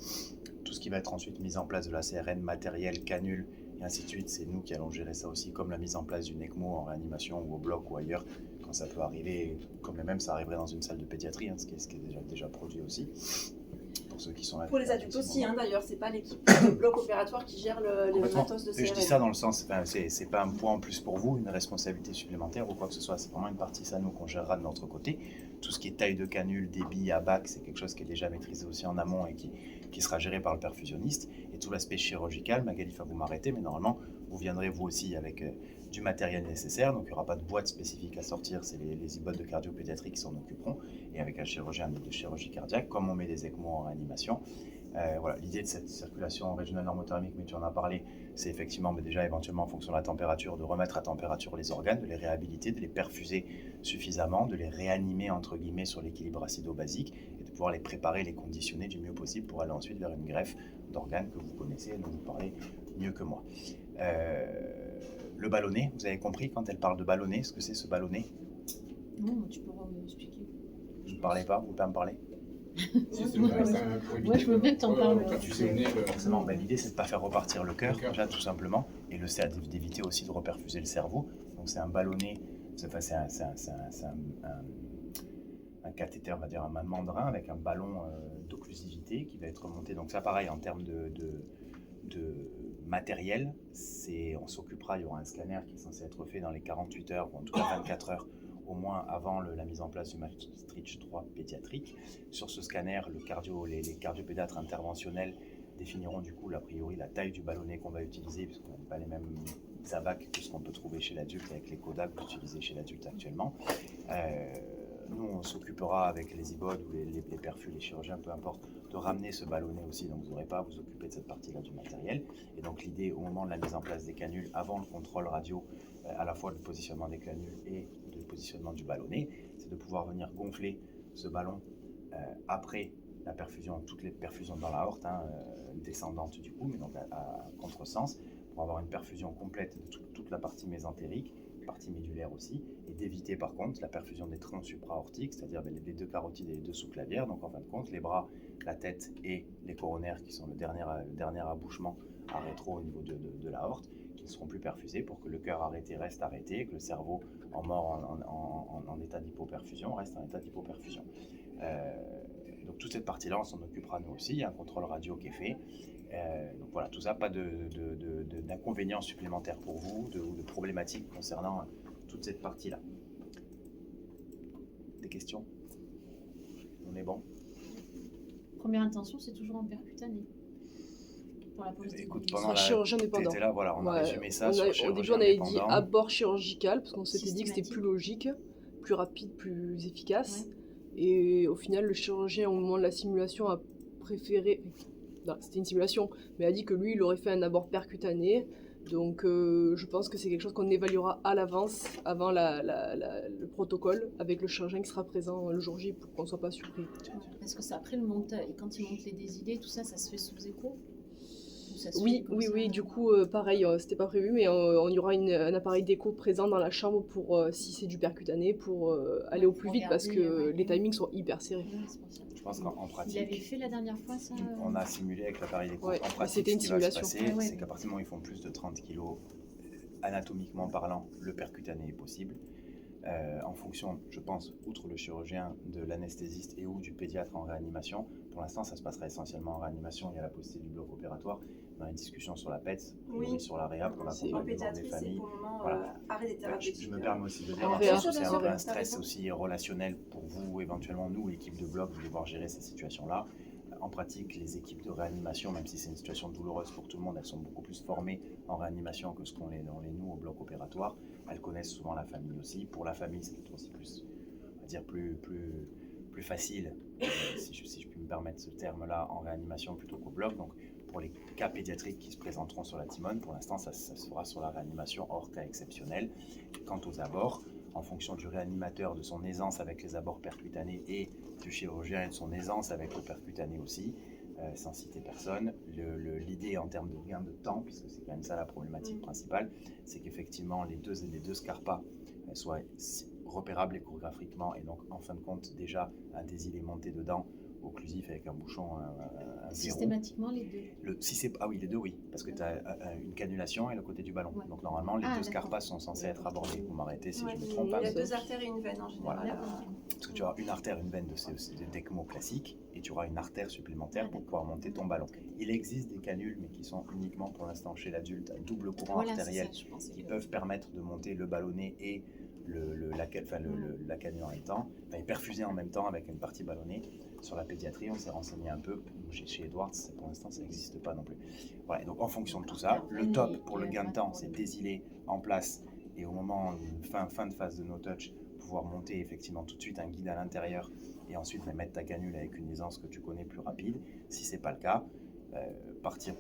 Tout ce qui va être ensuite mise en place de la CRN, matériel, canule, et ainsi de suite, c'est nous qui allons gérer ça aussi, comme la mise en place d'une ECMO en réanimation ou au bloc ou ailleurs, quand ça peut arriver, comme même ça arriverait dans une salle de pédiatrie, ce qui est déjà produit aussi. Pour ceux qui sont là. Pour les adultes aussi, d'ailleurs, c'est pas l'équipe de bloc opératoire qui gère le matos de CRN. Je dis ça dans le sens, c'est pas un poids en plus pour vous, une responsabilité supplémentaire ou quoi que ce soit, c'est vraiment une partie, ça nous qu'on gérera de notre côté. Tout ce qui est taille de canule, débit, abac, c'est quelque chose qui est déjà maîtrisé aussi en amont et qui sera géré par le perfusionniste. Et tout l'aspect chirurgical, Magali va vous m'arrêter, mais normalement, vous viendrez vous aussi avec du matériel nécessaire, donc il n'y aura pas de boîte spécifique à sortir, c'est les ibodes de cardio-pédiatrie qui s'en occuperont, et avec un chirurgien de chirurgie cardiaque, comme on met des ECMO en réanimation. Voilà, l'idée de cette circulation régionale normothermique, mais tu en as parlé, c'est effectivement déjà éventuellement en fonction de la température, de remettre à température les organes, de les réhabiliter, de les perfuser suffisamment, de les réanimer entre guillemets sur l'équilibre acido-basique et de pouvoir les préparer, les conditionner du mieux possible pour aller ensuite vers une greffe d'organes que vous connaissez et dont vous parlez mieux que moi. Le ballonné, vous avez compris quand elle parle de ballonné, ce que c'est ce ballonné? Non, tu pourras expliquer. Vous ne parlez pas, vous pouvez pas me parler? Moi, je veux bien que tu en parles. Forcément, l'idée c'est de ne pas faire repartir le cœur, déjà tout simplement, et d'éviter aussi de reperfuser le cerveau. Donc c'est un ballonné, c'est un cathéter, on va dire un mandrin avec un ballon d'occlusivité qui va être remonté. Donc ça pareil en termes de matériel, on s'occupera, il y aura un scanner qui est censé être fait dans les 48 heures ou en tout cas 24 heures au moins avant la mise en place du Maastricht 3 pédiatrique. Sur ce scanner, les cardiopédiatres interventionnels définiront du coup a priori la taille du ballonnet qu'on va utiliser, puisqu'on n'a pas les mêmes abacs que ce qu'on peut trouver chez l'adulte avec les Kodak utilisés chez l'adulte actuellement. Nous, on s'occupera avec les ibodes ou les perfus, les chirurgiens, peu importe, de ramener ce ballonnet aussi, donc vous n'aurez pas à vous occuper de cette partie-là du matériel. Et donc l'idée, au moment de la mise en place des canules, avant le contrôle radio, à la fois le positionnement des canules et le positionnement du ballonnet, c'est de pouvoir venir gonfler ce ballon après la perfusion, toutes les perfusions dans la aorte, descendante du coup, mais donc à contresens, pour avoir une perfusion complète de toute la partie mésentérique, partie médulaire aussi, et d'éviter par contre la perfusion des troncs supraortiques, c'est-à-dire les deux carotides et les deux sous-clavières, donc en fin de compte les bras, la tête et les coronaires qui sont le dernier abouchement à rétro au niveau de l'aorte, qui ne seront plus perfusés pour que le cœur arrêté reste arrêté et que le cerveau en état d'hypoperfusion reste en état d'hypoperfusion. Donc toute cette partie-là, on s'en occupera nous aussi. Il y a un contrôle radio qui est fait. Donc voilà, tout ça, pas d'inconvénients supplémentaires pour vous ou de problématiques concernant toute cette partie-là. Des questions? On est bon? Première intention, c'est toujours en percutané. Pour la pose des Écoute, coups. pendant la chirurgien dépendant. t'étais là, voilà, on a résumé ça sur Au début, chirurgien on avait dit dépendant. abord chirurgical, parce qu'on s'était dit que c'était Systématique. plus logique, plus rapide, plus efficace. Et au final, le chirurgien, au moment de la simulation, a préféré... Non, c'était une simulation, mais a dit que lui, il aurait fait un abord percutané. Donc, je pense que c'est quelque chose qu'on évaluera à l'avance, avant le protocole, avec le chirurgien qui sera présent le jour J pour qu'on ne soit pas surpris. Parce que c'est après le montage, et quand il monte les désilés, tout ça, ça se fait sous écho? Ou ça se Oui, fait comme oui, ça, oui, du coup, pareil, c'était pas prévu, mais on y aura un appareil d'écho présent dans la chambre pour, si c'est du percutané, pour aller au plus vite, parce que regarder, les timings sont hyper serrés. Ouais, c'est pour ça. Je pense qu'en Il pratique, avait fait la dernière fois, ça on a simulé avec l'appareil d'écho. Ouais, En mais pratique, c'était ce une qui va se simulation. passer, Ah ouais. c'est qu'à partir du moment où ils font plus de 30 kg, anatomiquement parlant, le percutané est possible. En fonction, je pense, outre le chirurgien, de l'anesthésiste et ou du pédiatre en réanimation. Pour l'instant, ça se passera essentiellement en réanimation. Il y a la possibilité du bloc opératoire. On a une discussion sur la PET, Oui. sur la réhab, pour En En l'accompagnement des pédiatrie, c'est familles. pour le moment Voilà. arrêt des thérapeutiques. Je me permets aussi de dire, En hein, réa. parce que c'est Bien un sûr, peu un t'as stress raison. aussi relationnel pour vous, éventuellement nous, équipe de bloc, vous devez devoir gérer ces situations-là. En pratique, les équipes de réanimation, même si c'est une situation douloureuse pour tout le monde, elles sont beaucoup plus formées en réanimation que ce qu'on l'est nous au bloc opératoire. Elles connaissent souvent la famille aussi. Pour la famille, c'est peut-être aussi plus, on va dire, plus facile, si je puis me permettre ce terme-là, en réanimation plutôt qu'au bloc. Donc, pour les cas pédiatriques qui se présenteront sur la Timone, pour l'instant, ça se fera sur la réanimation hors cas exceptionnel. Quant aux abords, en fonction du réanimateur, de son aisance avec les abords percutanés et du chirurgien et de son aisance avec le percutané aussi, sans citer personne, l'idée en termes de gain de temps, puisque c'est quand même ça la problématique principale, c'est qu'effectivement les deux Scarpa soient repérables échographiquement et donc en fin de compte déjà un désilé monté dedans, occlusif avec un bouchon, un verrou. Systématiquement, les deux. Oui, les deux, oui, parce que tu as une cannulation et le côté du ballon. Ouais. Donc normalement, les deux D'accord. Scarpas sont censés être abordés. Vous m'arrêtez si Ouais, je me trompe. il hein, y a mais- deux artères et une veine en général. Voilà. D'accord. Parce que tu auras une artère, une veine d'ECMO classique et tu auras une artère supplémentaire pour pouvoir monter ton ballon. Il existe des canules, mais qui sont uniquement pour l'instant chez l'adulte à double courant Voilà, artériel c'est ça, je pensais qui que- peuvent permettre de monter le ballonnet et la canule en même temps, et perfuser en même temps avec une partie ballonnée. Sur la pédiatrie, on s'est renseigné un peu. Chez Edwards, pour l'instant, ça n'existe pas non plus. Voilà, et donc en fonction de tout ça, le top pour le gain de temps, c'est désiler en place et au moment, fin de phase de no touch, pouvoir monter effectivement tout de suite un guide à l'intérieur et ensuite mettre ta canule avec une aisance que tu connais plus rapide. Si ce n'est pas le cas, partir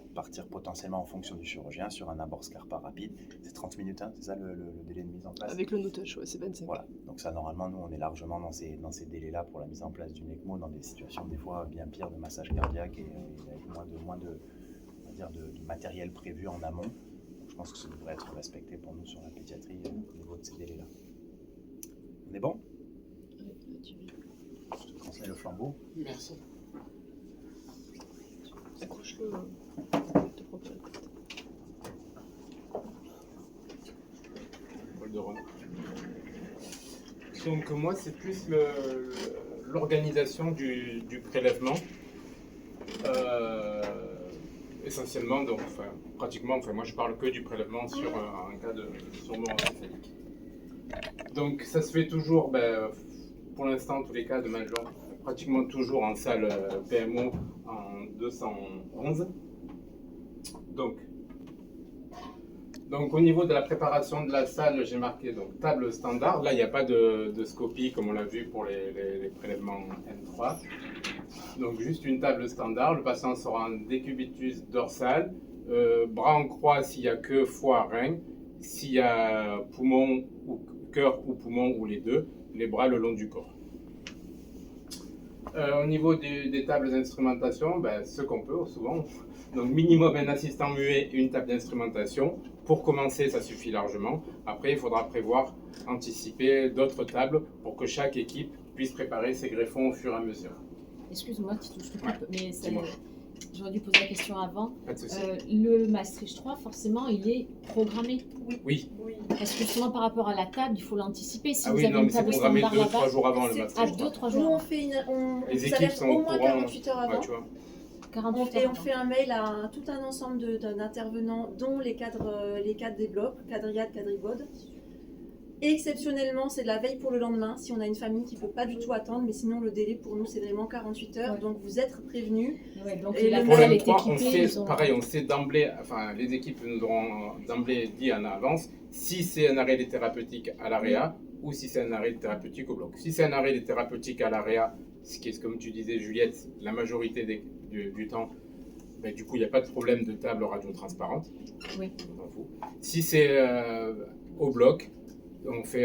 potentiellement en fonction du chirurgien sur un abord Scarpa rapide. C'est 30 minutes, hein, c'est ça le délai de mise en place? Avec le no-touch, ouais, c'est 25. Voilà, donc ça normalement nous on est largement dans ces délais-là pour la mise en place d'une ECMO dans des situations des fois bien pires de massage cardiaque et avec moins de, on va dire de matériel prévu en amont. Donc, je pense que ça devrait être respecté pour nous sur la pédiatrie au niveau de ces délais-là. On est bon? Je te transmets le flambeau. Merci. Accroche-le. te propre la tête. Paul de Rome. Donc moi c'est plus l'organisation du prélèvement. Essentiellement, donc, pratiquement, moi je parle que du prélèvement sur un cas de encéphalique. Donc ça se fait toujours, pour l'instant, tous les cas de Magellan, pratiquement toujours en salle PMO en 211. Donc au niveau de la préparation de la salle, j'ai marqué donc, table standard. Là, il n'y a pas de scopie comme on l'a vu pour les prélèvements N3. Donc juste une table standard. Le patient sera en décubitus dorsal, bras en croix s'il n'y a que foie, rein. S'il y a poumon, ou cœur ou poumon ou les deux, les bras le long du corps. Au niveau des tables d'instrumentation, ce qu'on peut souvent. Donc minimum un assistant muet et une table d'instrumentation. Pour commencer, ça suffit largement. Après, il faudra prévoir, anticiper d'autres tables pour que chaque équipe puisse préparer ses greffons au fur et à mesure. Excuse-moi, tu touches le coupe, mais ça, dis-moi. j'aurais dû poser la question avant. Pas de souci. Le Maastricht 3, forcément, il est programmé. Oui. Oui. Parce que justement, par rapport à la table, il faut l'anticiper. Si Ah vous oui, avez non, une mais c'est table programmé standard 2-3 là-bas, jours avant le C'est- match. à 2-3 Nous, jours. on fait Les ça équipes alerte sont au au moins courant. 48 heures avant. Ouais, tu vois. 48 Et heures on avant. fait un mail à tout un ensemble d'intervenants, dont les cadres des blocs, quadriades, quadrigodes. Et exceptionnellement, c'est de la veille pour le lendemain, si on a une famille qui ne peut pas du tout attendre, mais sinon le délai pour nous c'est vraiment 48 heures, Ouais. donc vous êtes prévenus. Ouais, donc Et la le Pour salle le est M3, on équipée. sait, ils ont- pareil, on sait d'emblée, enfin les équipes nous auront d'emblée dit en avance si c'est un arrêt des thérapeutiques à l'AREA ou si c'est un arrêt des thérapeutiques au bloc. Si c'est un arrêt des thérapeutiques à l'AREA, ce qui est comme tu disais Juliette, la majorité du temps, ben, du coup il n'y a pas de problème de table radio-transparente. Oui. On s'en fout. Si c'est au bloc, on fait,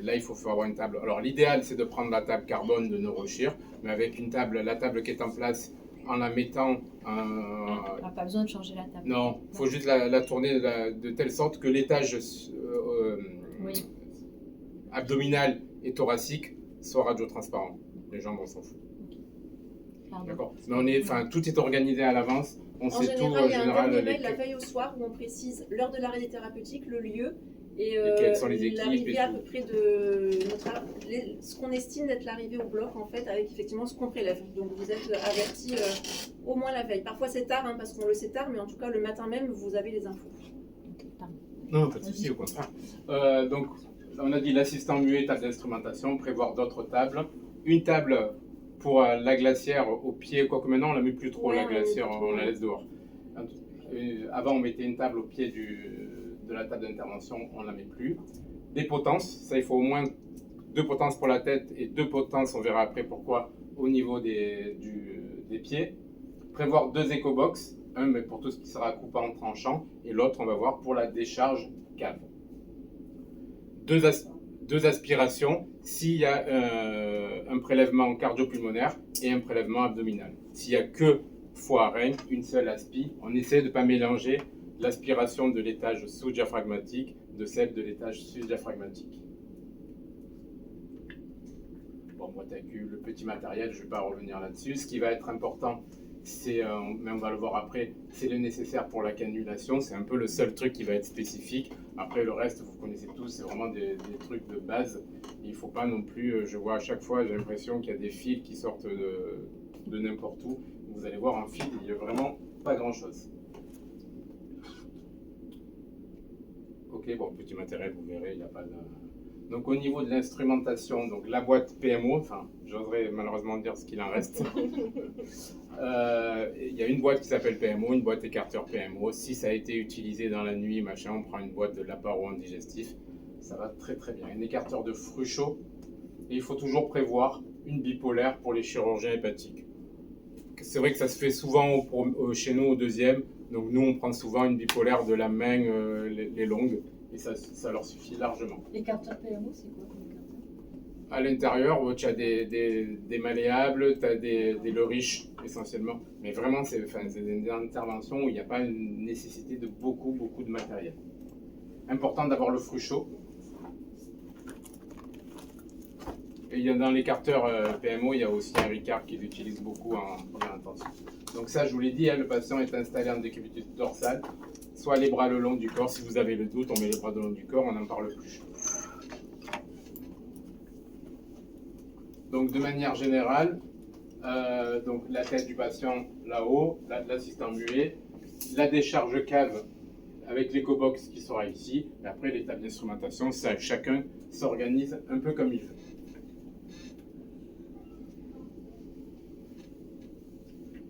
là il faut avoir une table. Alors l'idéal c'est de prendre la table carbone de Neurochir, mais avec une table, la table qui est en place, en la mettant On n'a pas besoin de changer la table. non, il faut juste la tourner de telle sorte que l'étage Oui. abdominal et thoracique soit radio-transparent. Les jambes, on s'en fout. Pardon. D'accord. Mais on est, enfin, tout est organisé à l'avance. On En sait tout. général, il y a un dernier les- mail la veille au soir où on précise l'heure de l'arrêt des thérapeutiques, le lieu et quelles sont les équipes l'arrivée et à tout. peu près de ce qu'on estime d'être l'arrivée au bloc en fait, avec effectivement ce qu'on prélève. Donc vous êtes avertis au moins la veille. Parfois c'est tard hein, parce qu'on le sait tard, mais en tout cas le matin même vous avez les infos. Ok, pardon. Non, pas de souci, au contraire. Donc, on a dit l'assistant muet, table d'instrumentation, prévoir d'autres tables. Une table pour la glacière au pied, quoique maintenant on la met plus trop, Ouais, la on la met glacière, plus trop, on la ouais. laisse dehors. Avant, on mettait une table au pied de la table d'intervention, on la met plus. Des potences, ça il faut au moins 2 potences pour la tête et 2 potences, on verra après pourquoi, au niveau des pieds. Prévoir 2 éco-box, un mais pour tout ce qui sera coupant tranchant, et l'autre, on va voir, pour la décharge cave. 2 aspirations s'il y a un prélèvement cardio-pulmonaire et un prélèvement abdominal. S'il n'y a que foie à rein, une seule aspi, on essaie de ne pas mélanger l'aspiration de l'étage sous-diaphragmatique de celle de l'étage sus-diaphragmatique. Bon, moi, tu as vu le petit matériel, je ne vais pas revenir là-dessus. Ce qui va être important, c'est, mais on va le voir après, c'est le nécessaire pour la cannulation. C'est un peu le seul truc qui va être spécifique. Après, le reste, vous connaissez tous, c'est vraiment des trucs de base. Il ne faut pas non plus, je vois à chaque fois, j'ai l'impression qu'il y a des fils qui sortent de n'importe où. Vous allez voir un fil, il n'y a vraiment pas grand-chose. Ok, bon, petit matériel, vous verrez, il n'y a pas de... Donc au niveau de l'instrumentation, donc la boîte PMO, enfin, j'oserais malheureusement dire ce qu'il en reste. Il y a une boîte qui s'appelle PMO, une boîte écarteur PMO. Si ça a été utilisé dans la nuit, machin, on prend une boîte de l'appareil digestif. Ça va très très bien. Un écarteur de Fruchot. Et il faut toujours prévoir une bipolaire pour les chirurgiens hépatiques. C'est vrai que ça se fait souvent chez nous au deuxième. Donc nous, on prend souvent une bipolaire de la main, les longues. Et ça leur suffit largement. L'écarteur PMO, c'est quoi comme écarteur? À l'intérieur, tu as des malléables, tu as des loriches essentiellement. Mais vraiment, c'est des interventions où il n'y a pas une nécessité de beaucoup de matériel. Important d'avoir le Fruchot. Et il y a dans l'écarteur PMO, il y a aussi un Ricard qui l'utilise beaucoup en première intention. Donc ça, je vous l'ai dit, hein, le patient est installé en décubitus dorsale, soit les bras le long du corps. Si vous avez le doute, on met les bras le long du corps, on n'en parle plus. Donc de manière générale, donc la tête du patient là-haut, l'assistant muet, la décharge cave avec l'éco-box qui sera ici, et après les tables d'instrumentation, ça, chacun s'organise un peu comme il veut.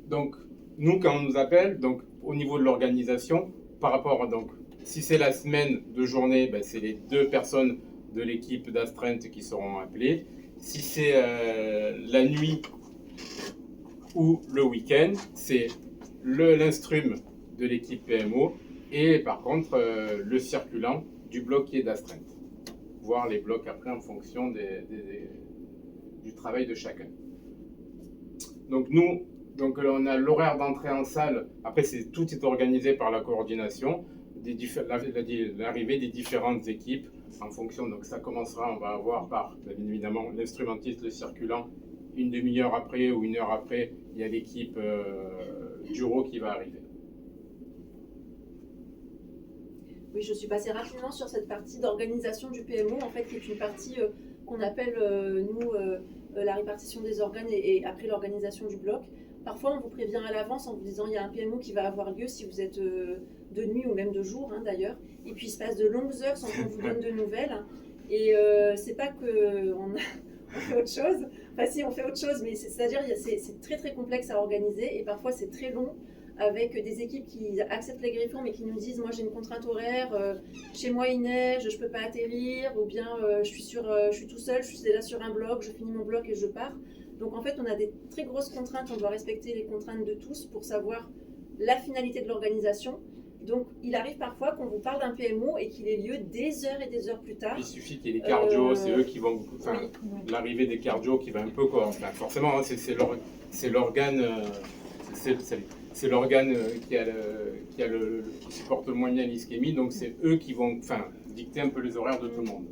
Donc, nous, quand on nous appelle, donc, au niveau de l'organisation, par rapport à, donc, si c'est la semaine de journée, ben, c'est les 2 personnes de l'équipe d'astreinte qui seront appelées. Si c'est la nuit ou le week-end, c'est l'instrum de l'équipe PMO et par contre le circulant du bloc qui est d'astreinte. Voir les blocs après en fonction du travail de chacun. Donc nous, on a l'horaire d'entrée en salle. Après, tout est organisé par la coordination, l'arrivée des différentes équipes en fonction. Donc ça commencera, on va avoir par, bien évidemment, l'instrumentiste, le circulant une demi-heure après ou une heure après, il y a l'équipe d'Uro qui va arriver. Oui, je suis passée rapidement sur cette partie d'organisation du PMO, en fait, qui est une partie qu'on appelle, la répartition des organes et après l'organisation du bloc. Parfois, on vous prévient à l'avance en vous disant il y a un PMO qui va avoir lieu si vous êtes de nuit ou même de jour, d'ailleurs. Et puis, il se passe de longues heures sans qu'on vous donne de nouvelles. Et c'est pas qu'on on fait autre chose. Enfin, si, on fait autre chose, mais c'est-à-dire c'est très très complexe à organiser et parfois c'est très long, avec des équipes qui acceptent les greffons mais qui nous disent moi j'ai une contrainte horaire, chez moi il neige, je peux pas atterrir, ou bien je suis tout seul, je suis déjà sur un bloc, je finis mon bloc et je pars. Donc en fait on a des très grosses contraintes, on doit respecter les contraintes de tous pour savoir la finalité de l'organisation. Donc il arrive parfois qu'on vous parle d'un PMO et qu'il ait lieu des heures et des heures plus tard. Il suffit qu'il y ait des cardios, c'est eux qui vont, enfin, Oui. l'arrivée des cardios qui va un peu quoi. Enfin, forcément, hein, c'est l'organe, c'est l'organe qui supporte le moins bien l'ischémie, donc c'est eux qui vont, enfin, dicter un peu les horaires de tout le monde.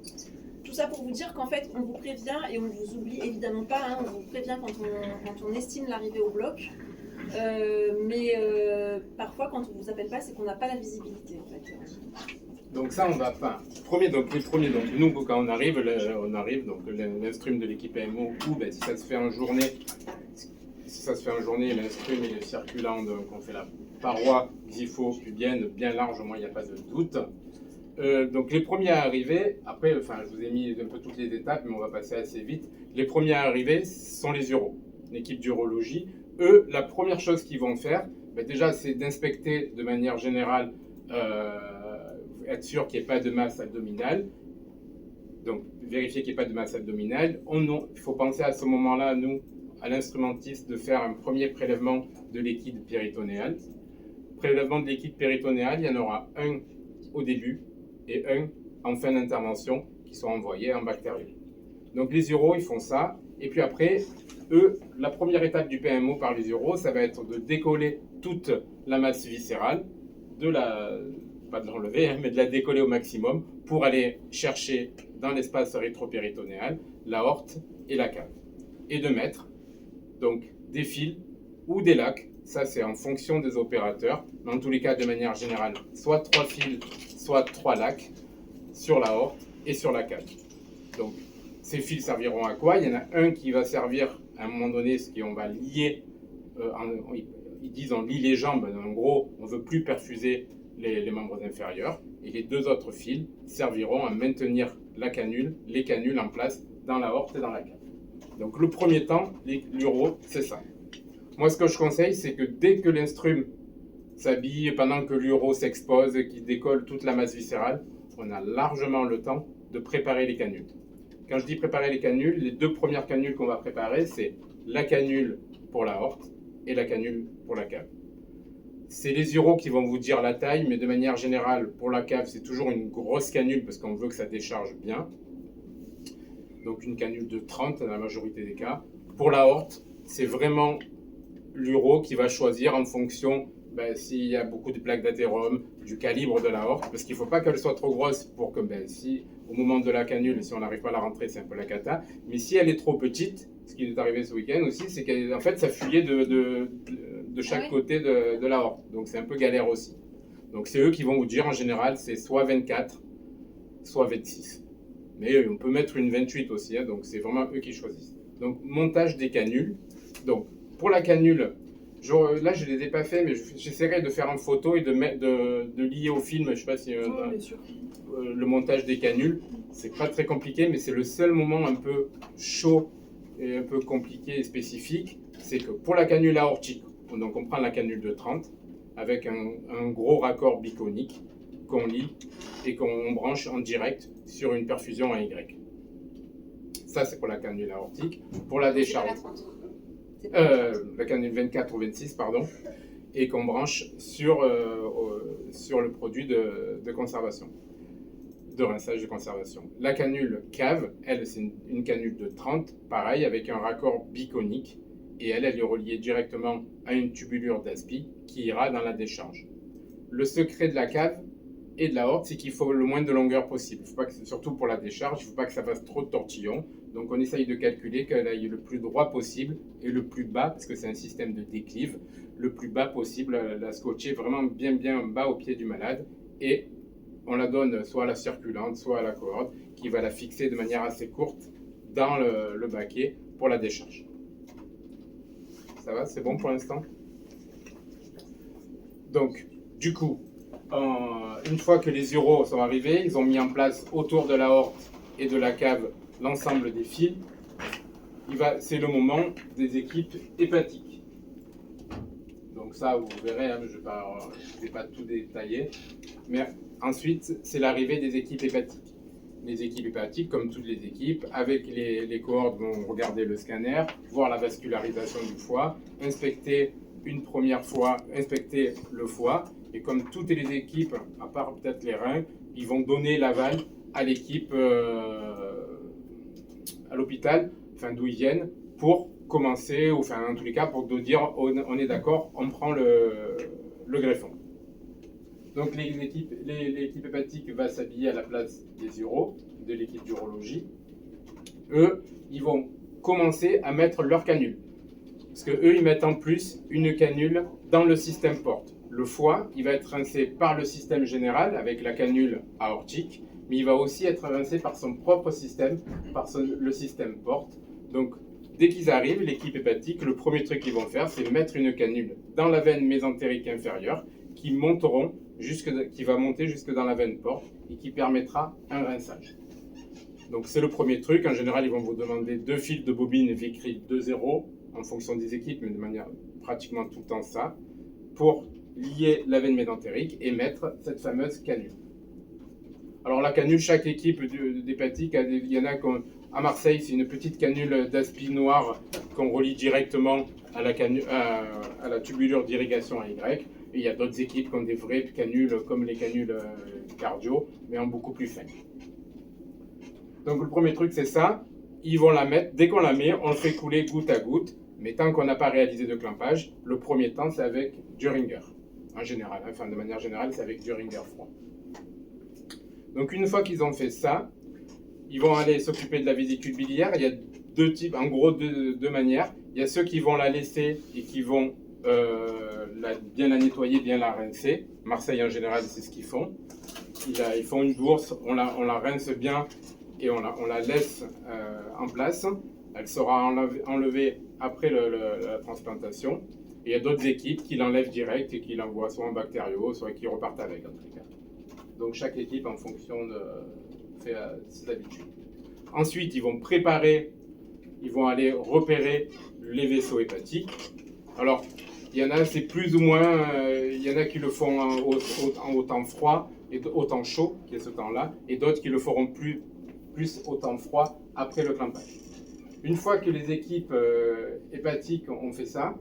Tout ça pour vous dire qu'en fait, on vous prévient et on ne vous oublie évidemment pas, on vous prévient quand on estime l'arrivée au bloc. Mais parfois, quand on ne vous appelle pas, c'est qu'on n'a pas la visibilité en fait. Donc ça, on va pas. Donc nous, quand on arrive, donc l'instrum de l'équipe AMO, ou ben, si ça se fait en journée, l'instrum il est circulant, donc on fait la paroi xipho-pubienne bien large, au moins il n'y a pas de doute. Donc les premiers à arriver, après, enfin, je vous ai mis un peu toutes les étapes, mais on va passer assez vite. Les premiers à arriver sont les uros, l'équipe d'urologie. Eux, la première chose qu'ils vont faire, ben déjà, c'est d'inspecter de manière générale, être sûr qu'il n'y ait pas de masse abdominale. Donc, vérifier qu'il n'y ait pas de masse abdominale. Il faut penser à ce moment-là, nous, à l'instrumentiste, de faire un premier prélèvement de liquide péritonéal. Prélèvement de liquide péritonéal, il y en aura un au début et un en fin d'intervention qui sont envoyés en bactérieux. Donc, les uros, ils font ça. Et puis après, eux, la première étape du PMO par les uros, ça va être de décoller toute la masse viscérale, pas de l'enlever, hein, mais de la décoller au maximum pour aller chercher dans l'espace rétropéritonéal l'aorte et la cave. Et de mettre donc des fils ou des lacs, ça c'est en fonction des opérateurs, mais en tous les cas de manière générale, soit 3 fils, soit 3 lacs sur l'aorte et sur la cave. Donc ces fils serviront à quoi? Il y en a un qui va servir à un moment donné, ce qu'on va lier, ils disent on lie les jambes, en gros on ne veut plus perfuser les membres inférieurs, et les deux autres fils serviront à maintenir les canules en place dans l'aorte et dans la cave. Donc le premier temps, l'uro, c'est ça. Moi ce que je conseille, c'est que dès que l'instrum s'habille, pendant que l'uro s'expose et qu'il décolle toute la masse viscérale, on a largement le temps de préparer les canules. Quand je dis préparer les canules, les deux premières canules qu'on va préparer, c'est la canule pour l'aorte et la canule pour la cave. C'est les uros qui vont vous dire la taille, mais de manière générale, pour la cave, c'est toujours une grosse canule parce qu'on veut que ça décharge bien. Donc une canule de 30 dans la majorité des cas. Pour l'aorte, c'est vraiment l'uro qui va choisir en fonction s'il y a beaucoup de plaques d'athérome, du calibre de l'aorte, parce qu'il ne faut pas qu'elle soit trop grosse pour que si au moment de la canule, si on n'arrive pas à la rentrer, c'est un peu la cata. Mais si elle est trop petite, ce qui est arrivé ce week-end aussi, c'est qu'en fait ça fuyait de chaque côté de l'aorte. Donc c'est un peu galère aussi. Donc c'est eux qui vont vous dire en général, c'est soit 24, soit 26. Mais on peut mettre une 28 aussi, hein, donc c'est vraiment eux qui choisissent. Donc montage des canules. Donc pour la canule, là je ne les ai pas fait, mais j'essaierai de faire en photo et de lier au film, je ne sais pas si le montage des canules. C'est pas très compliqué, mais c'est le seul moment un peu chaud et un peu compliqué et spécifique. C'est que pour la canule aortique, donc on prend la canule de 30 avec un gros raccord biconique qu'on lie et qu'on branche en direct sur une perfusion à Y. Ça c'est pour la canule aortique. Pour la décharge, la canule 24 ou 26 pardon, et qu'on branche sur le produit de conservation, de rinçage de conservation. La canule cave, elle c'est une canule de 30, pareil avec un raccord biconique. Et elle est reliée directement à une tubulure d'aspi qui ira dans la décharge. Le secret de la cave et de l'aorte, c'est qu'il faut le moins de longueur possible. Faut pas surtout pour la décharge, il ne faut pas que ça fasse trop de tortillons. Donc on essaye de calculer qu'elle aille le plus droit possible et le plus bas, parce que c'est un système de déclive, le plus bas possible, la scotcher vraiment bien bas au pied du malade. Et on la donne soit à la circulante, soit à la corde, qui va la fixer de manière assez courte dans le baquet pour la décharge. Ça va, c'est bon pour l'instant? Donc, du coup, une fois que les uros sont arrivés, ils ont mis en place autour de la horte et de la cave l'ensemble des fils. C'est le moment des équipes hépatiques. Donc ça, vous verrez, hein, je ne vais pas tout détailler. Mais ensuite, c'est l'arrivée des équipes hépatiques. Les équipes hépatiques, comme toutes les équipes, avec les cohortes, vont regarder le scanner, voir la vascularisation du foie, inspecter une première fois, inspecter le foie. Et comme toutes les équipes, à part peut-être les reins, ils vont donner l'aval à l'équipe à l'hôpital, enfin d'où ils viennent, pour commencer, ou enfin en tous les cas pour dire on est d'accord, on prend le greffon. Donc l'équipe hépatique va s'habiller à la place des uros, de l'équipe d'urologie. Eux, ils vont commencer à mettre leur canule. Parce qu'eux, ils mettent en plus une canule dans le système porte. Le foie, il va être rincé par le système général avec la canule aortique, mais il va aussi être rincé par son propre système, le système porte. Donc, dès qu'ils arrivent, l'équipe hépatique, le premier truc qu'ils vont faire, c'est mettre une canule dans la veine mésentérique inférieure qui va monter jusque dans la veine porte et qui permettra un rinçage. Donc, c'est le premier truc. En général, ils vont vous demander 2 fils de bobine Vicry 2.0 en fonction des équipes, mais de manière pratiquement tout le temps ça, pour lier la veine mésentérique et mettre cette fameuse canule. Alors la canule, chaque équipe d'hépatique, il y en a à Marseille, c'est une petite canule d'aspi noire qu'on relie directement à la tubulure d'irrigation AY. Et il y a d'autres équipes qui ont des vraies canules comme les canules cardio, mais en beaucoup plus fines. Donc le premier truc c'est ça, ils vont la mettre, dès qu'on la met, on le fait couler goutte à goutte, mais tant qu'on n'a pas réalisé de clampage, le premier temps c'est avec du Ringer. En général, enfin de manière générale, c'est avec du Ringer froid. Donc une fois qu'ils ont fait ça, ils vont aller s'occuper de la vésicule biliaire. Il y a deux types, en gros deux manières. Il y a ceux qui vont la laisser et qui vont bien la nettoyer, bien la rincer. Marseille en général, c'est ce qu'ils font. Ils font une bourse, on la rince bien et on la laisse en place. Elle sera enlevée après la transplantation. Et il y a d'autres équipes qui l'enlèvent direct et qui l'envoient soit en bactériaux, soit qui repartent avec en tous les cas. Donc chaque équipe en fonction fait ses habitudes. Ensuite, ils vont aller repérer les vaisseaux hépatiques. Alors, il y en a, c'est plus ou moins, il y en a qui le font au temps froid et au temps chaud, qui est ce temps-là, et d'autres qui le feront plus au temps froid après le clampage. Une fois que les équipes hépatiques ont fait ça,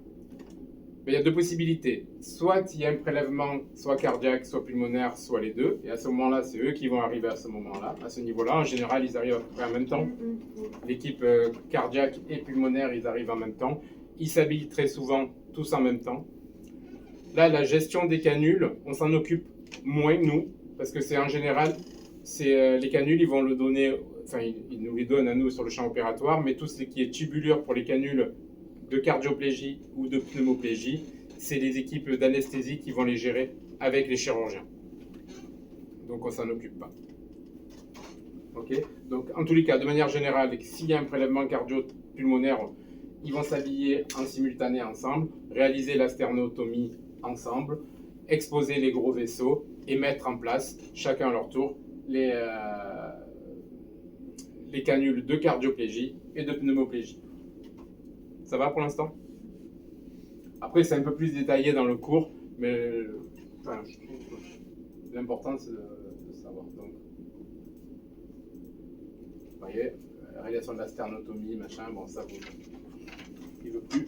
il y a deux possibilités. Soit il y a un prélèvement, soit cardiaque, soit pulmonaire, soit les deux. Et à ce moment-là, c'est eux qui vont arriver à ce moment-là, à ce niveau-là. En général, ils arrivent à peu près en même temps. L'équipe cardiaque et pulmonaire, ils arrivent en même temps. Ils s'habillent très souvent tous en même temps. Là, la gestion des canules, on s'en occupe moins, nous, parce que c'est en général, les canules, ils vont le donner, enfin, ils nous les donnent à nous sur le champ opératoire, mais tout ce qui est tubulure pour les canules de cardioplégie ou de pneumoplégie, c'est les équipes d'anesthésie qui vont les gérer avec les chirurgiens. Donc on s'en occupe pas. Ok. Donc en tous les cas, de manière générale, s'il y a un prélèvement cardio-pulmonaire, ils vont s'habiller en simultané ensemble, réaliser la sternotomie ensemble, exposer les gros vaisseaux et mettre en place, chacun à leur tour, les canules de cardioplégie et de pneumoplégie. Ça va pour l'instant? Après, c'est un peu plus détaillé dans le cours, mais enfin, je trouve que l'important, c'est de savoir. Donc, vous voyez, la réalisation de la sternotomie, machin, bon, ça, il ne veut plus.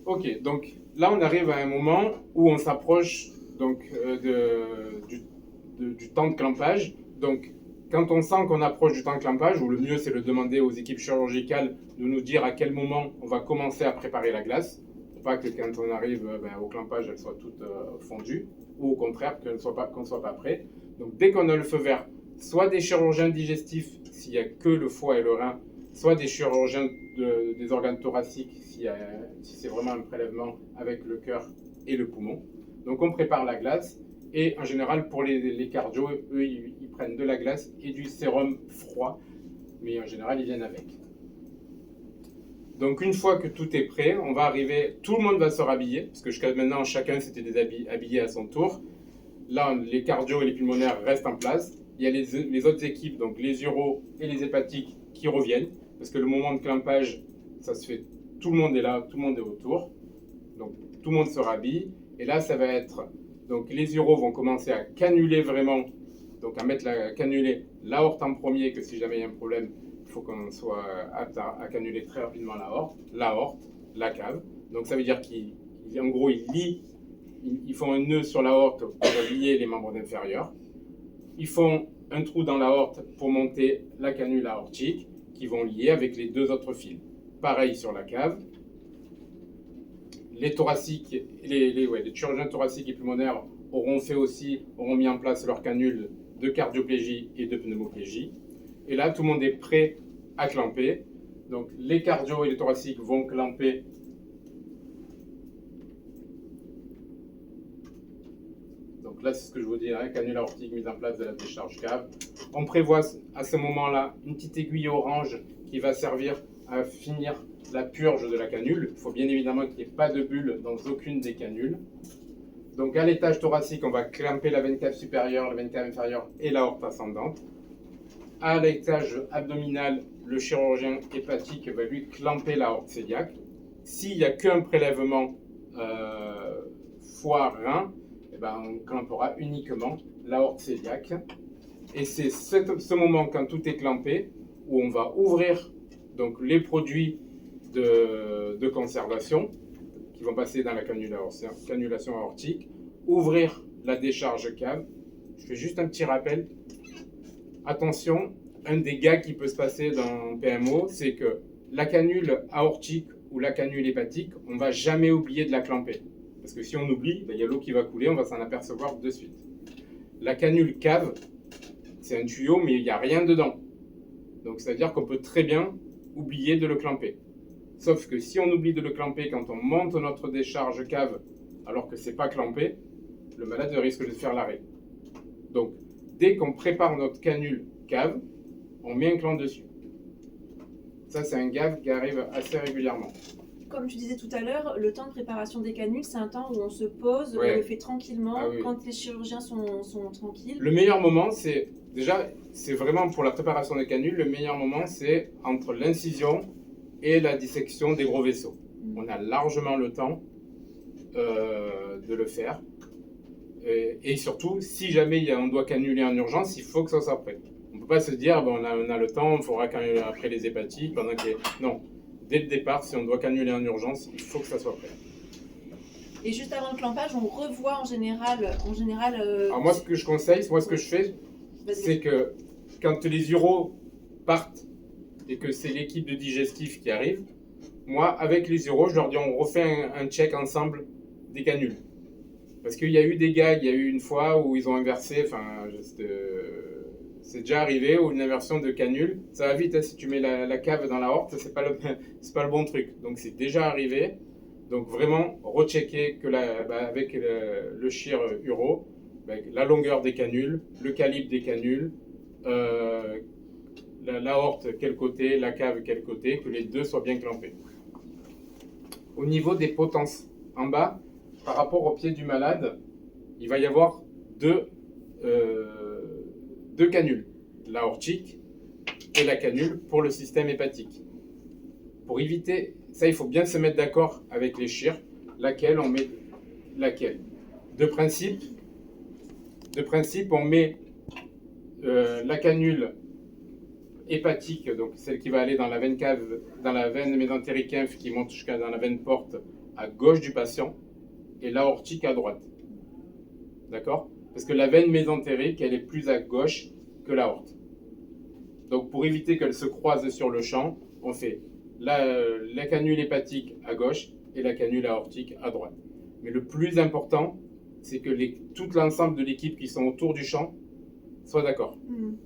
Ok, donc là, on arrive à un moment où on s'approche donc, du temps de clampage. Donc, quand on sent qu'on approche du temps de clampage, ou le mieux c'est de demander aux équipes chirurgicales de nous dire à quel moment on va commencer à préparer la glace, pour pas que quand on arrive au clampage, elle soit toute fondue, ou au contraire qu'on ne soit pas prêt. Donc dès qu'on a le feu vert, soit des chirurgiens digestifs s'il n'y a que le foie et le rein, soit des chirurgiens des organes thoraciques si c'est vraiment un prélèvement avec le cœur et le poumon. Donc on prépare la glace et en général pour les cardio, eux ils prennent de la glace et du sérum froid, mais en général ils viennent avec. Donc une fois que tout est prêt, on va arriver, tout le monde va se rhabiller, parce que jusqu'à maintenant chacun s'était habillé à son tour. Là les cardio et les pulmonaires restent en place. Il y a les autres équipes, donc les uros et les hépatiques qui reviennent, parce que le moment de clampage, ça se fait, tout le monde est là, tout le monde est autour, donc tout le monde se rhabille, et là ça va être, donc les uros vont commencer à canuler vraiment, donc à canuler l'aorte en premier, que si jamais il y a un problème, il faut qu'on soit apte à canuler très rapidement l'aorte, la cave, donc ça veut dire qu'en gros ils font un nœud sur l'aorte pour lier les membres inférieurs. Ils font un trou dans l'aorte pour monter la canule aortique qui vont lier avec les deux autres fils. Pareil sur la cave. Les thoraciques, les chirurgiens thoraciques et pulmonaires auront mis en place leur canule de cardioplégie et de pneumoplégie. Et là, tout le monde est prêt à clamper. Donc les cardio et les thoraciques vont clamper. Donc là, c'est ce que je vous dis, hein, canule aortique mise en place de la décharge cave. On prévoit à ce moment-là une petite aiguille orange qui va servir à finir la purge de la canule. Il faut bien évidemment qu'il n'y ait pas de bulle dans aucune des canules. Donc à l'étage thoracique, on va clamper la veine cave supérieure, la veine cave inférieure et l'aorte ascendante. À l'étage abdominal, le chirurgien hépatique va lui clamper l'aorte cœliaque. S'il n'y a qu'un prélèvement foie-rein, eh ben, on clampera uniquement l'aorte cœliaque. Et c'est ce moment, quand tout est clampé, où on va ouvrir donc, les produits de conservation qui vont passer dans la canulation aortique, ouvrir la décharge cave. Je fais juste un petit rappel. Attention, un des gags qui peut se passer dans PMO, c'est que la canule aortique ou la canule hépatique, on ne va jamais oublier de la clamper. Parce que si on oublie, il y a l'eau qui va couler, on va s'en apercevoir de suite. La canule cave, c'est un tuyau, mais il n'y a rien dedans. Donc, c'est-à-dire qu'on peut très bien oublier de le clamper. Sauf que si on oublie de le clamper quand on monte notre décharge cave, alors que ce n'est pas clampé, le malade risque de faire l'arrêt. Donc, dès qu'on prépare notre canule cave, on met un clamp dessus. Ça, c'est un gag qui arrive assez régulièrement. Comme tu disais tout à l'heure, le temps de préparation des canules, c'est un temps où on se pose, Ouais. on le fait tranquillement, Ah oui. Quand les chirurgiens sont tranquilles. Le meilleur moment, c'est vraiment pour la préparation des canules, le meilleur moment, c'est entre l'incision et la dissection des gros vaisseaux. On a largement le temps de le faire. Et surtout, si jamais on doit canuler en urgence, il faut que ça soit prêt. On ne peut pas se dire, bon, on a le temps, il faudra canuler après les hépatites. Non, dès le départ, si on doit canuler en urgence, il faut que ça soit prêt. Et juste avant le clampage, on revoit en général. Alors moi, ce que je conseille, ce que je fais, c'est que quand les uros partent et que c'est l'équipe de digestif qui arrive, moi, avec les uros, je leur dis, on refait un check ensemble des canules. Parce qu'il y a eu des gars, il y a eu une fois où ils ont inversé, c'est déjà arrivé, ou une inversion de canule. Ça va vite, hein, si tu mets la cave dans la horte, c'est pas le bon truc. Donc c'est déjà arrivé. Donc vraiment, rechecker que avec le chir uro, la longueur des canules, le calibre des canules, la horte quel côté, la cave quel côté, que les deux soient bien clampés. Au niveau des potences, en bas, par rapport au pied du malade, il va y avoir deux canules, l'aortique et la canule pour le système hépatique. Pour éviter, ça il faut bien se mettre d'accord avec les chirs, laquelle on met laquelle. De principe, on met la canule hépatique, donc celle qui va aller dans la veine cave, dans la veine mésentérique inf qui monte jusqu'à dans la veine porte à gauche du patient, et l'aortique à droite. D'accord? Parce que la veine mésentérique, elle est plus à gauche que l'aorte. Donc pour éviter qu'elle se croise sur le champ, on fait la canule hépatique à gauche et la canule aortique à droite. Mais le plus important, c'est que tout l'ensemble de l'équipe qui sont autour du champ soient d'accord. Mhm.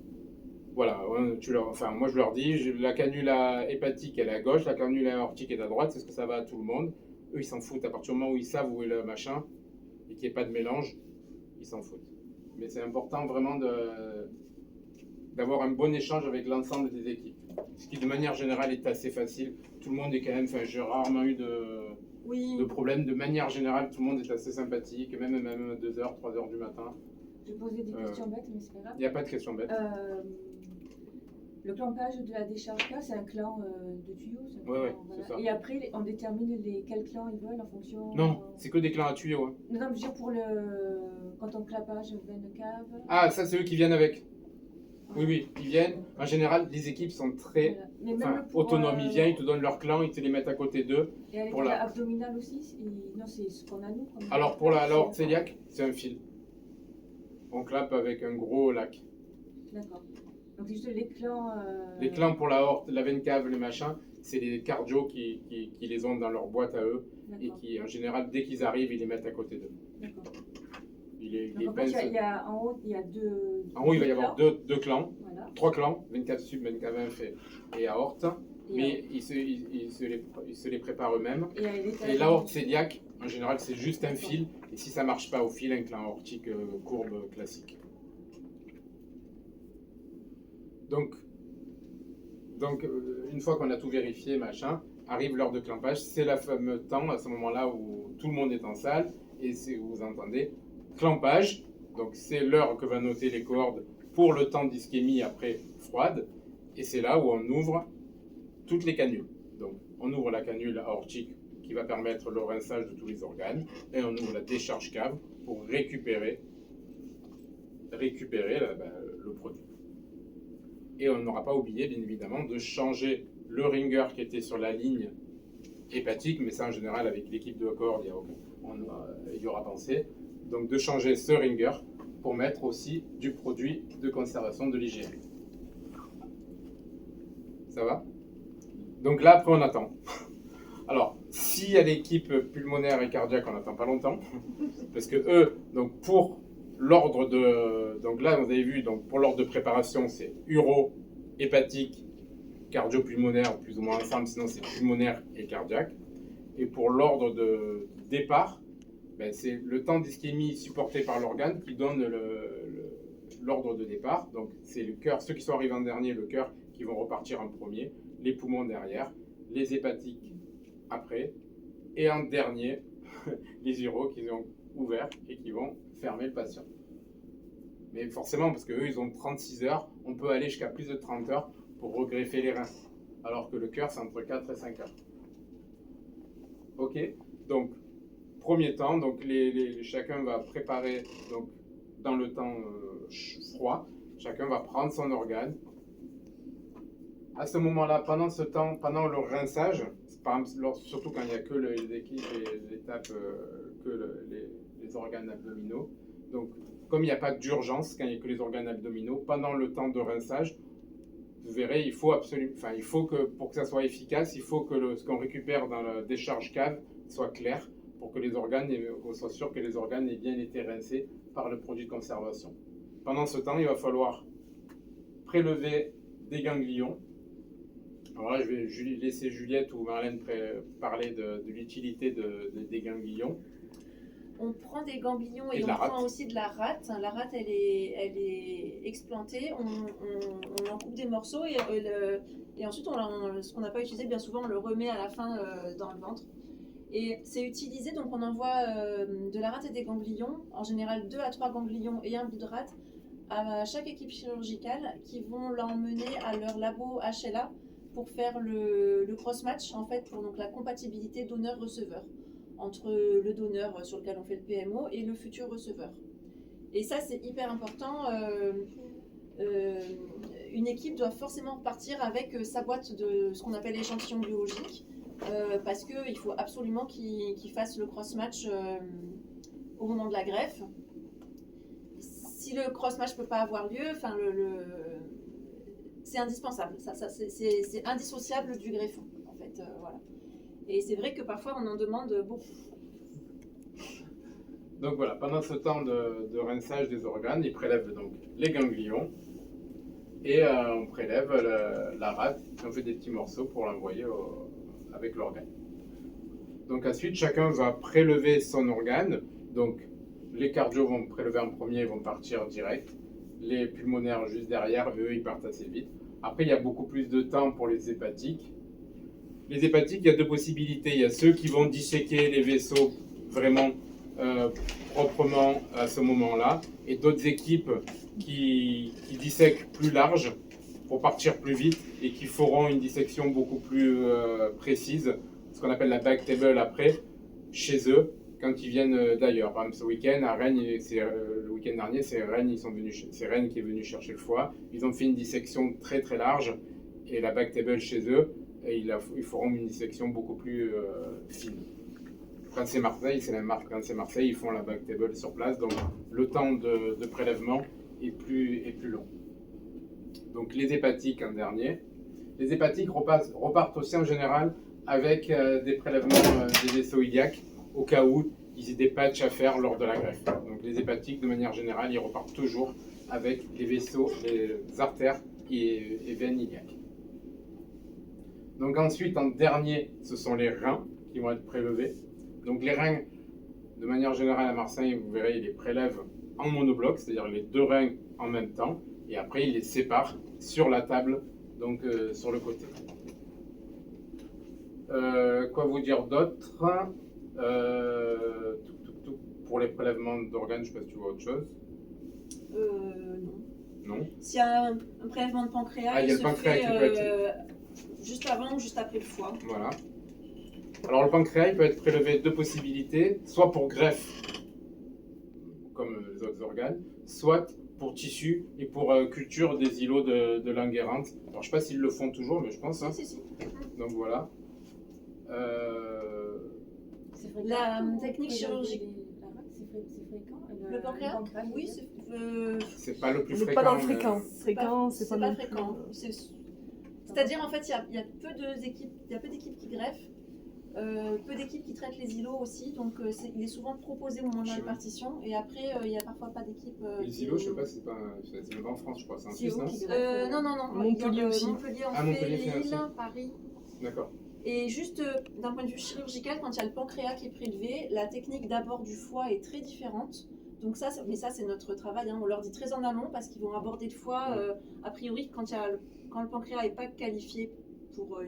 Voilà, moi je leur dis, la canula hépatique elle est à gauche, la canula aortique est à droite, c'est ce que ça va à tout le monde. Eux ils s'en foutent, à partir du moment où ils savent où est le machin et qu'il n'y ait pas de mélange, ils s'en foutent. Mais c'est important vraiment d'avoir un bon échange avec l'ensemble des équipes. Ce qui de manière générale est assez facile. Tout le monde est quand même, j'ai rarement eu Oui. de problème. De manière générale, tout le monde est assez sympathique, même à 2h, 3h du matin. Je vais poser des questions bêtes, mais c'est pas grave. Il n'y a pas de questions bêtes. Le clampage de la décharge là, c'est un clan de tuyaux. Ouais, c'est ça. Et après, on détermine quels clans ils veulent en fonction. Non, c'est que des clans à tuyaux. Hein. Non, je veux dire pour quand on clapage veine cave. Ah, ça c'est eux qui viennent avec. Oui, ils viennent. En général, les équipes sont très autonomes. Ils viennent, ils te donnent leur clan, ils te les mettent à côté d'eux. Et avec la abdominale aussi non, c'est ce qu'on a nous. Alors pour la l'aorte cœliaque, c'est un fil. On clappe avec un gros lac. D'accord. Donc c'est juste les clans. Les clans pour l'aorte, la veine cave, les machins, c'est les cardios qui les ont dans leur boîte à eux et qui, en général, dès qu'ils arrivent, ils les mettent à côté d'eux. D'accord. En haut, il y a deux. En haut, il va y avoir deux clans, voilà. 3 clans, veine cave sub, veine cave inf et aorte, mais ils se les préparent eux-mêmes. Et l'aorte cœliaque, en général, c'est juste un fil, et si ça marche pas au fil, un clan aortique courbe classique. Donc, une fois qu'on a tout vérifié, machin, arrive l'heure de clampage. C'est le fameux temps, à ce moment-là, où tout le monde est en salle, et c'est où vous entendez clampage. Donc, c'est l'heure que va noter les coordes pour le temps d'ischémie après froide. Et c'est là où on ouvre toutes les canules. Donc, on ouvre la canule aortique qui va permettre le rinçage de tous les organes, et on ouvre la décharge cave pour récupérer le produit. Et on n'aura pas oublié, bien évidemment, de changer le ringer qui était sur la ligne hépatique, mais ça en général avec l'équipe de corde, il y aura pensé. Donc de changer ce ringer pour mettre aussi du produit de conservation de l'IgM. Ça va? Donc là, après on attend. Alors, s'il y a l'équipe pulmonaire et cardiaque, on n'attend pas longtemps, parce que eux, donc pour l'ordre de... Donc là, vous avez vu, donc pour l'ordre de préparation, c'est uro, hépatique, cardio-pulmonaire, plus ou moins ensemble, sinon c'est pulmonaire et cardiaque. Et pour l'ordre de départ, c'est le temps d'ischémie supporté par l'organe qui donne l'ordre de départ. Donc c'est le cœur, ceux qui sont arrivés en dernier, le cœur, qui vont repartir en premier, les poumons derrière, les hépatiques après, et en dernier, les uros qui ont ouvert et qui vont fermer le patient. Mais forcément, parce qu'eux, ils ont 36 heures, on peut aller jusqu'à plus de 30 heures pour regreffer les reins, alors que le cœur, c'est entre 4 et 5 heures. Ok, donc, premier temps, donc chacun va préparer, donc, dans le temps froid, chacun va prendre son organe. À ce moment-là, pendant ce temps, pendant le rinçage, surtout quand il n'y a que l'étape, que les organes abdominaux, donc comme il n'y a pas d'urgence quand il n'y a que les organes abdominaux, pendant le temps de rinçage, vous verrez, il faut que pour que ça soit efficace, il faut que ce qu'on récupère dans la décharge cave soit clair pour que qu'on soit sûr que les organes aient bien été rincés par le produit de conservation. Pendant ce temps, il va falloir prélever des ganglions. Alors là, je vais laisser Juliette ou Marlène parler de l'utilité des ganglions. On prend des ganglions et on prend aussi de la rate. La rate, elle est explantée. On en coupe des morceaux et ensuite, ce qu'on n'a pas utilisé, bien souvent, on le remet à la fin dans le ventre. Et c'est utilisé, donc on envoie de la rate et des ganglions, en général 2 à 3 ganglions et un bout de rate, à chaque équipe chirurgicale qui vont l'emmener à leur labo HLA pour faire le cross-match, en fait, pour donc la compatibilité donneur-receveur entre le donneur sur lequel on fait le PMO et le futur receveur. Et ça, c'est hyper important. Une équipe doit forcément partir avec sa boîte de ce qu'on appelle échantillon biologique, parce qu'il faut absolument qu'il fasse le cross-match au moment de la greffe. Si le cross-match ne peut pas avoir lieu, c'est indispensable. C'est indissociable du greffon, en fait. Voilà. Et c'est vrai que parfois, on en demande beaucoup. Donc voilà, pendant ce temps de rinçage des organes, ils prélèvent donc les ganglions et on prélève la rate et on fait des petits morceaux pour l'envoyer avec l'organe. Donc ensuite, chacun va prélever son organe. Donc les cardio vont prélever en premier, ils vont partir direct. Les pulmonaires juste derrière, eux, ils partent assez vite. Après, il y a beaucoup plus de temps pour les hépatiques. Les hépatiques, il y a deux possibilités. Il y a ceux qui vont disséquer les vaisseaux vraiment proprement à ce moment-là, et d'autres équipes qui dissèquent plus large pour partir plus vite et qui feront une dissection beaucoup plus précise, ce qu'on appelle la back table après, chez eux, quand ils viennent d'ailleurs. Par exemple, ce week-end, à Rennes, le week-end dernier, c'est Rennes, c'est Rennes qui est venu chercher le foie. Ils ont fait une dissection très très large, et la back table chez eux, et ils feront une dissection beaucoup plus fine. Quand c'est Marseille, c'est la même marque. Quand c'est Marseille, ils font la back table sur place, donc le temps de prélèvement est plus long. Donc les hépatiques en dernier. Les hépatiques repartent aussi en général avec des prélèvements des vaisseaux iliaques, au cas où ils aient des patchs à faire lors de la greffe. Donc les hépatiques, de manière générale, ils repartent toujours avec les vaisseaux, les artères et veines iliaques. Donc ensuite, en dernier, ce sont les reins qui vont être prélevés. Donc les reins, de manière générale à Marseille, vous verrez, ils les prélèvent en monobloc, c'est-à-dire les deux reins en même temps, et après ils les séparent sur la table, donc sur le côté. Quoi vous dire d'autre? Pour les prélèvements d'organes, je ne sais pas si tu vois autre chose. Non. Non. S'il y a un prélèvement de pancréas, Il y a le pancréas qui peut être juste avant ou juste après le foie. Voilà. Alors le pancréas, il peut être prélevé deux possibilités, soit pour greffe, comme les autres organes, soit pour tissu et pour culture des îlots de Langerhans. Alors je ne sais pas s'ils le font toujours, mais je pense. Hein. Si. Donc voilà. La technique chirurgicale. C'est fréquent. Le pancréas, oui, c'est pas le plus On n'est fréquent. pas dans le mais- fréquent. Fréquent, c'est pas non plus. fréquent. C'est-à-dire, en fait, il y a peu d'équipes qui greffent, peu d'équipes qui traitent les îlots aussi, donc il est souvent proposé au moment de la répartition, et après, il n'y a parfois pas d'équipe. Les îlots, je sais pas, c'est même pas en France, je crois, c'est en Suisse, non? Non. Montpellier aussi. Montpellier en Ah, fait, Montpellier fait Lille, aussi. Paris. D'accord. Et juste d'un point de vue chirurgical, quand il y a le pancréas qui est prélevé, la technique d'abord du foie est très différente. Donc ça, c'est notre travail. Hein. On leur dit très en amont parce qu'ils vont aborder le foie. A priori, quand le pancréas n'est pas qualifié pour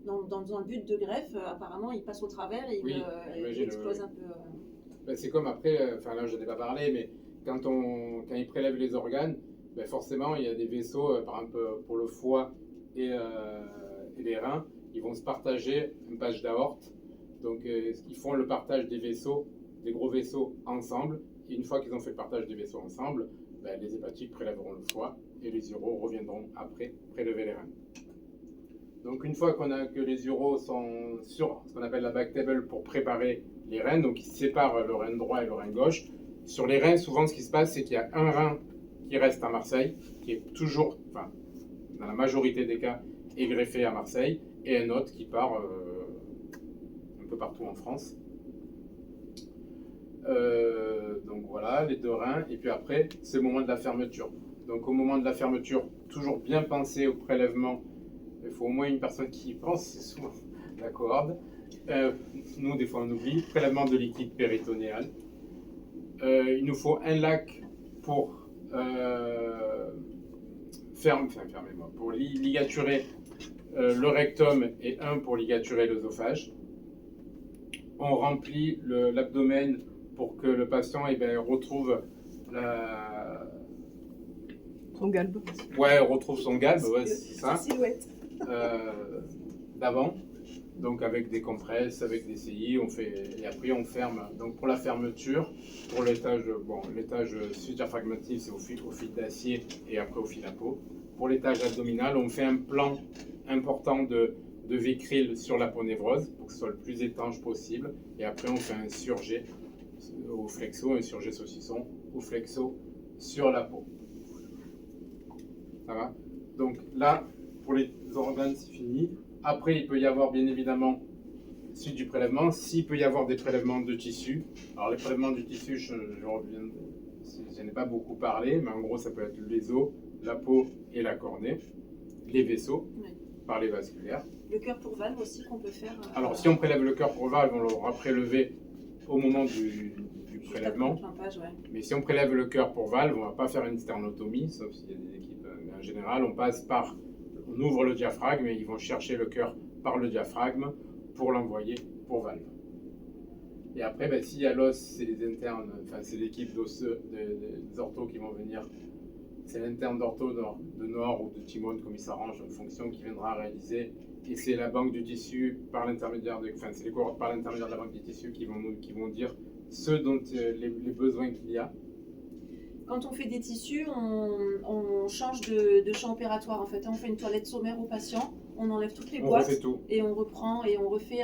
dans un but de greffe, apparemment, il passe au travers et il explose un peu. Ben, c'est comme après, enfin là je n'ai pas parlé, mais quand ils prélèvent les organes, ben forcément il y a des vaisseaux, par exemple pour le foie et les reins, ils vont se partager une page d'aorte. Donc ils font le partage des vaisseaux, des gros vaisseaux ensemble. Et une fois qu'ils ont fait le partage des vaisseaux ensemble, ben, les hépatiques prélèveront le foie et les uraux reviendront après prélever les reins. Donc une fois que les uraux sont sur ce qu'on appelle la back table pour préparer les reins, donc ils séparent le rein droit et le rein gauche. Sur les reins, souvent ce qui se passe, c'est qu'il y a un rein qui reste à Marseille, qui est toujours, enfin, dans la majorité des cas, est greffé à Marseille, et un autre qui part un peu partout en France. Donc voilà, les deux reins, et puis après, c'est le moment de la fermeture. Donc au moment de la fermeture, toujours bien penser au prélèvement. Il faut au moins une personne qui y pense, c'est souvent la corde. Nous, des fois, on oublie. Prélèvement de liquide péritonéal. Il nous faut un lac pour pour ligaturer le rectum et un pour ligaturer l'œsophage. On remplit l'abdomen pour que le patient retrouve Son galbe. Ouais, retrouve son galbe, ouais, c'est ça. Sa silhouette. D'avant, donc avec des compresses, avec des CI, et après on ferme. Donc pour la fermeture, pour l'étage sphincterphlegmatique, c'est au fil d'acier et après au fil à peau. Pour l'étage abdominal, on fait un plan important de Vicryl sur l'aponévrose pour que ce soit le plus étanche possible, et après on fait un surjet au flexo, un surjet saucisson au flexo sur la peau. Ça va? Donc là, pour les organes, c'est fini. Après, il peut y avoir bien évidemment Suite du prélèvement, s'il peut y avoir des prélèvements de tissu. Alors les prélèvements du tissu, je reviens, je n'ai pas beaucoup parlé, mais en gros ça peut être les os, la peau et la cornée, les vaisseaux, Oui. par les vasculaires. Le cœur pour valve aussi qu'on peut faire. Alors si on prélève le cœur pour valve, on l'aura prélevé au moment du prélèvement. Ouais. Mais si on prélève le cœur pour valve, on ne va pas faire une sternotomie, sauf s'il y a des équipes. Mais en général, on ouvre le diaphragme et ils vont chercher le cœur par le diaphragme pour l'envoyer pour valve. Et après, ben, s'il y a l'os, c'est les internes, enfin c'est l'équipe d'osseux, des orthos qui vont venir. C'est l'interne d'ortho de Nord ou de Timone, comme il s'arrange en fonction, qui viendra réaliser. Et c'est la banque du tissu par l'intermédiaire c'est les cohortes par l'intermédiaire de la banque du tissu qui vont dire ce dont les besoins qu'il y a. Quand on fait des tissus, on change de champ opératoire en fait. On fait une toilette sommaire au patient, on enlève toutes les boîtes refait tout. Et on reprend et on refait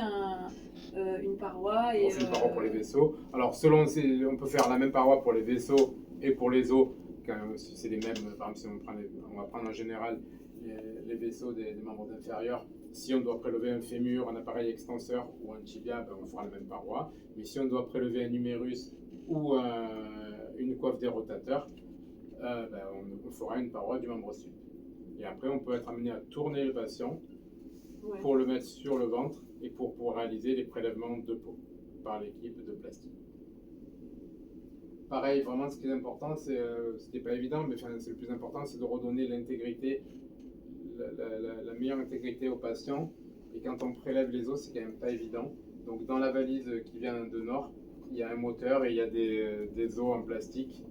une paroi. Et, on fait une paroi pour les vaisseaux. Alors on peut faire la même paroi pour les vaisseaux et pour les os. Si c'est les mêmes, par exemple, si on va prendre en général les vaisseaux des membres inférieurs. Si on doit prélever un fémur, un appareil extenseur ou un tibia, ben on fera la même paroi. Mais si on doit prélever un humérus ou une coiffe des rotateurs, ben on fera une paroi du membre sud. Et après, on peut être amené à tourner le patient pour le mettre sur le ventre et pour réaliser les prélèvements de peau par l'équipe de plastique. Pareil, vraiment, ce qui est important, c'était pas évident, mais c'est le plus important, c'est de redonner l'intégrité, la meilleure intégrité au patient. Et quand on prélève les os, c'est quand même pas évident. Donc dans la valise qui vient de Nord, il y a un moteur et il y a des os en plastique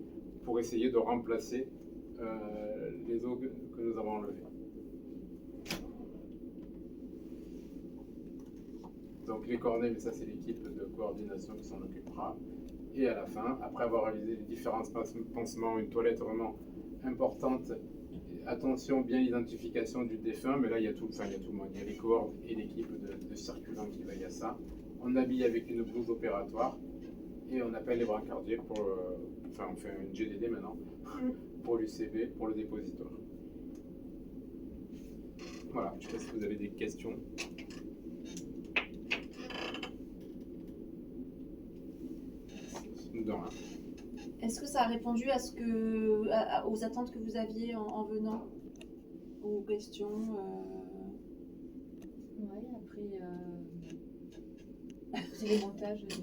pour essayer de remplacer les os que nous avons enlevés. Donc les cornets, mais ça c'est l'équipe de coordination qui s'en occupera. Et à la fin, après avoir réalisé les différents pansements, une toilette vraiment importante, attention, bien l'identification du défunt, mais là il y a tout le monde, il y a les cohortes et l'équipe de circulants qui veillent à ça. On habille avec une blouse opératoire et on appelle les brancardiers on fait une GDD maintenant, pour l'UCB, pour le dépositoire. Voilà, je ne sais pas si vous avez des questions. Est-ce que ça a répondu aux attentes que vous aviez en venant, aux questions Ouais, après, c'est les montages de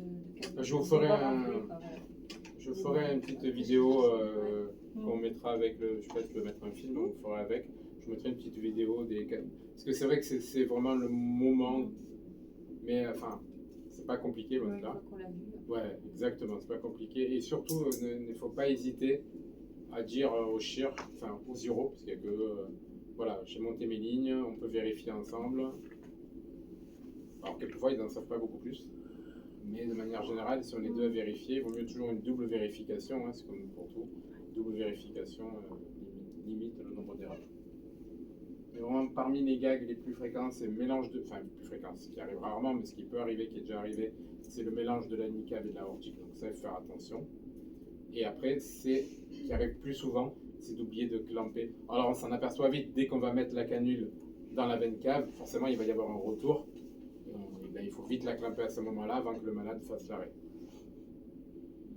je vous ferai une petite vidéo qu'on mettra avec je sais pas si je peux mettre un film, on fera avec. Je mettrai une petite vidéo parce que c'est vrai que c'est vraiment le moment, mais enfin, c'est pas compliqué loin de là. Ouais, exactement, c'est pas compliqué. Et surtout, il ne faut pas hésiter à dire au chir, enfin aux uro, parce qu'il y a que, voilà, j'ai monté mes lignes, on peut vérifier ensemble. Alors quelquefois, ils n'en savent pas beaucoup plus. Mais de manière générale, si on est deux à vérifier, il vaut mieux toujours une double vérification, hein, c'est comme pour tout. Double vérification limite le nombre d'erreurs. Mais vraiment, parmi les gags les plus fréquents, c'est le mélange de... Enfin, plus fréquent, ce qui arrive rarement, mais ce qui peut arriver, qui est déjà arrivé, c'est le mélange de l'anicave et de l'aortique. Donc ça, il faut faire attention. Et après, qui arrive plus souvent, c'est d'oublier de clamper. Alors on s'en aperçoit vite, dès qu'on va mettre la canule dans la veine cave, forcément, il va y avoir un retour. Et ben, il faut vite la clamper à ce moment-là, avant que le malade fasse l'arrêt.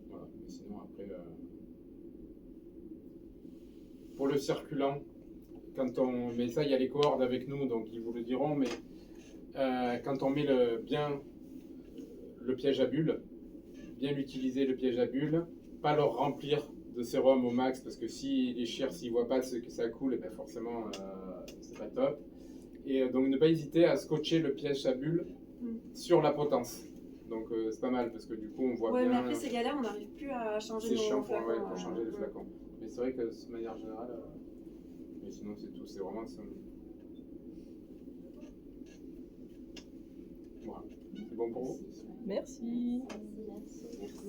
Voilà, mais sinon, après... Pour le circulant, mais ça, il y a les cohortes avec nous, donc ils vous le diront, mais quand on met bien le piège à bulles, bien l'utiliser le piège à bulles, pas le remplir de sérum au max, parce que si les chirs, s'ils ne voient pas que ça coule, et ben forcément, c'est pas top. Et donc ne pas hésiter à scotcher le piège à bulles sur la potence. Donc c'est pas mal, parce que du coup, on voit bien... mais après, c'est galère, on n'arrive plus à changer nos flacons. C'est chiant pour changer les flacons. Mais c'est vrai que de manière générale... Mais sinon, c'est tout. C'est vraiment... Voilà. C'est bon pour vous ? Merci. Merci.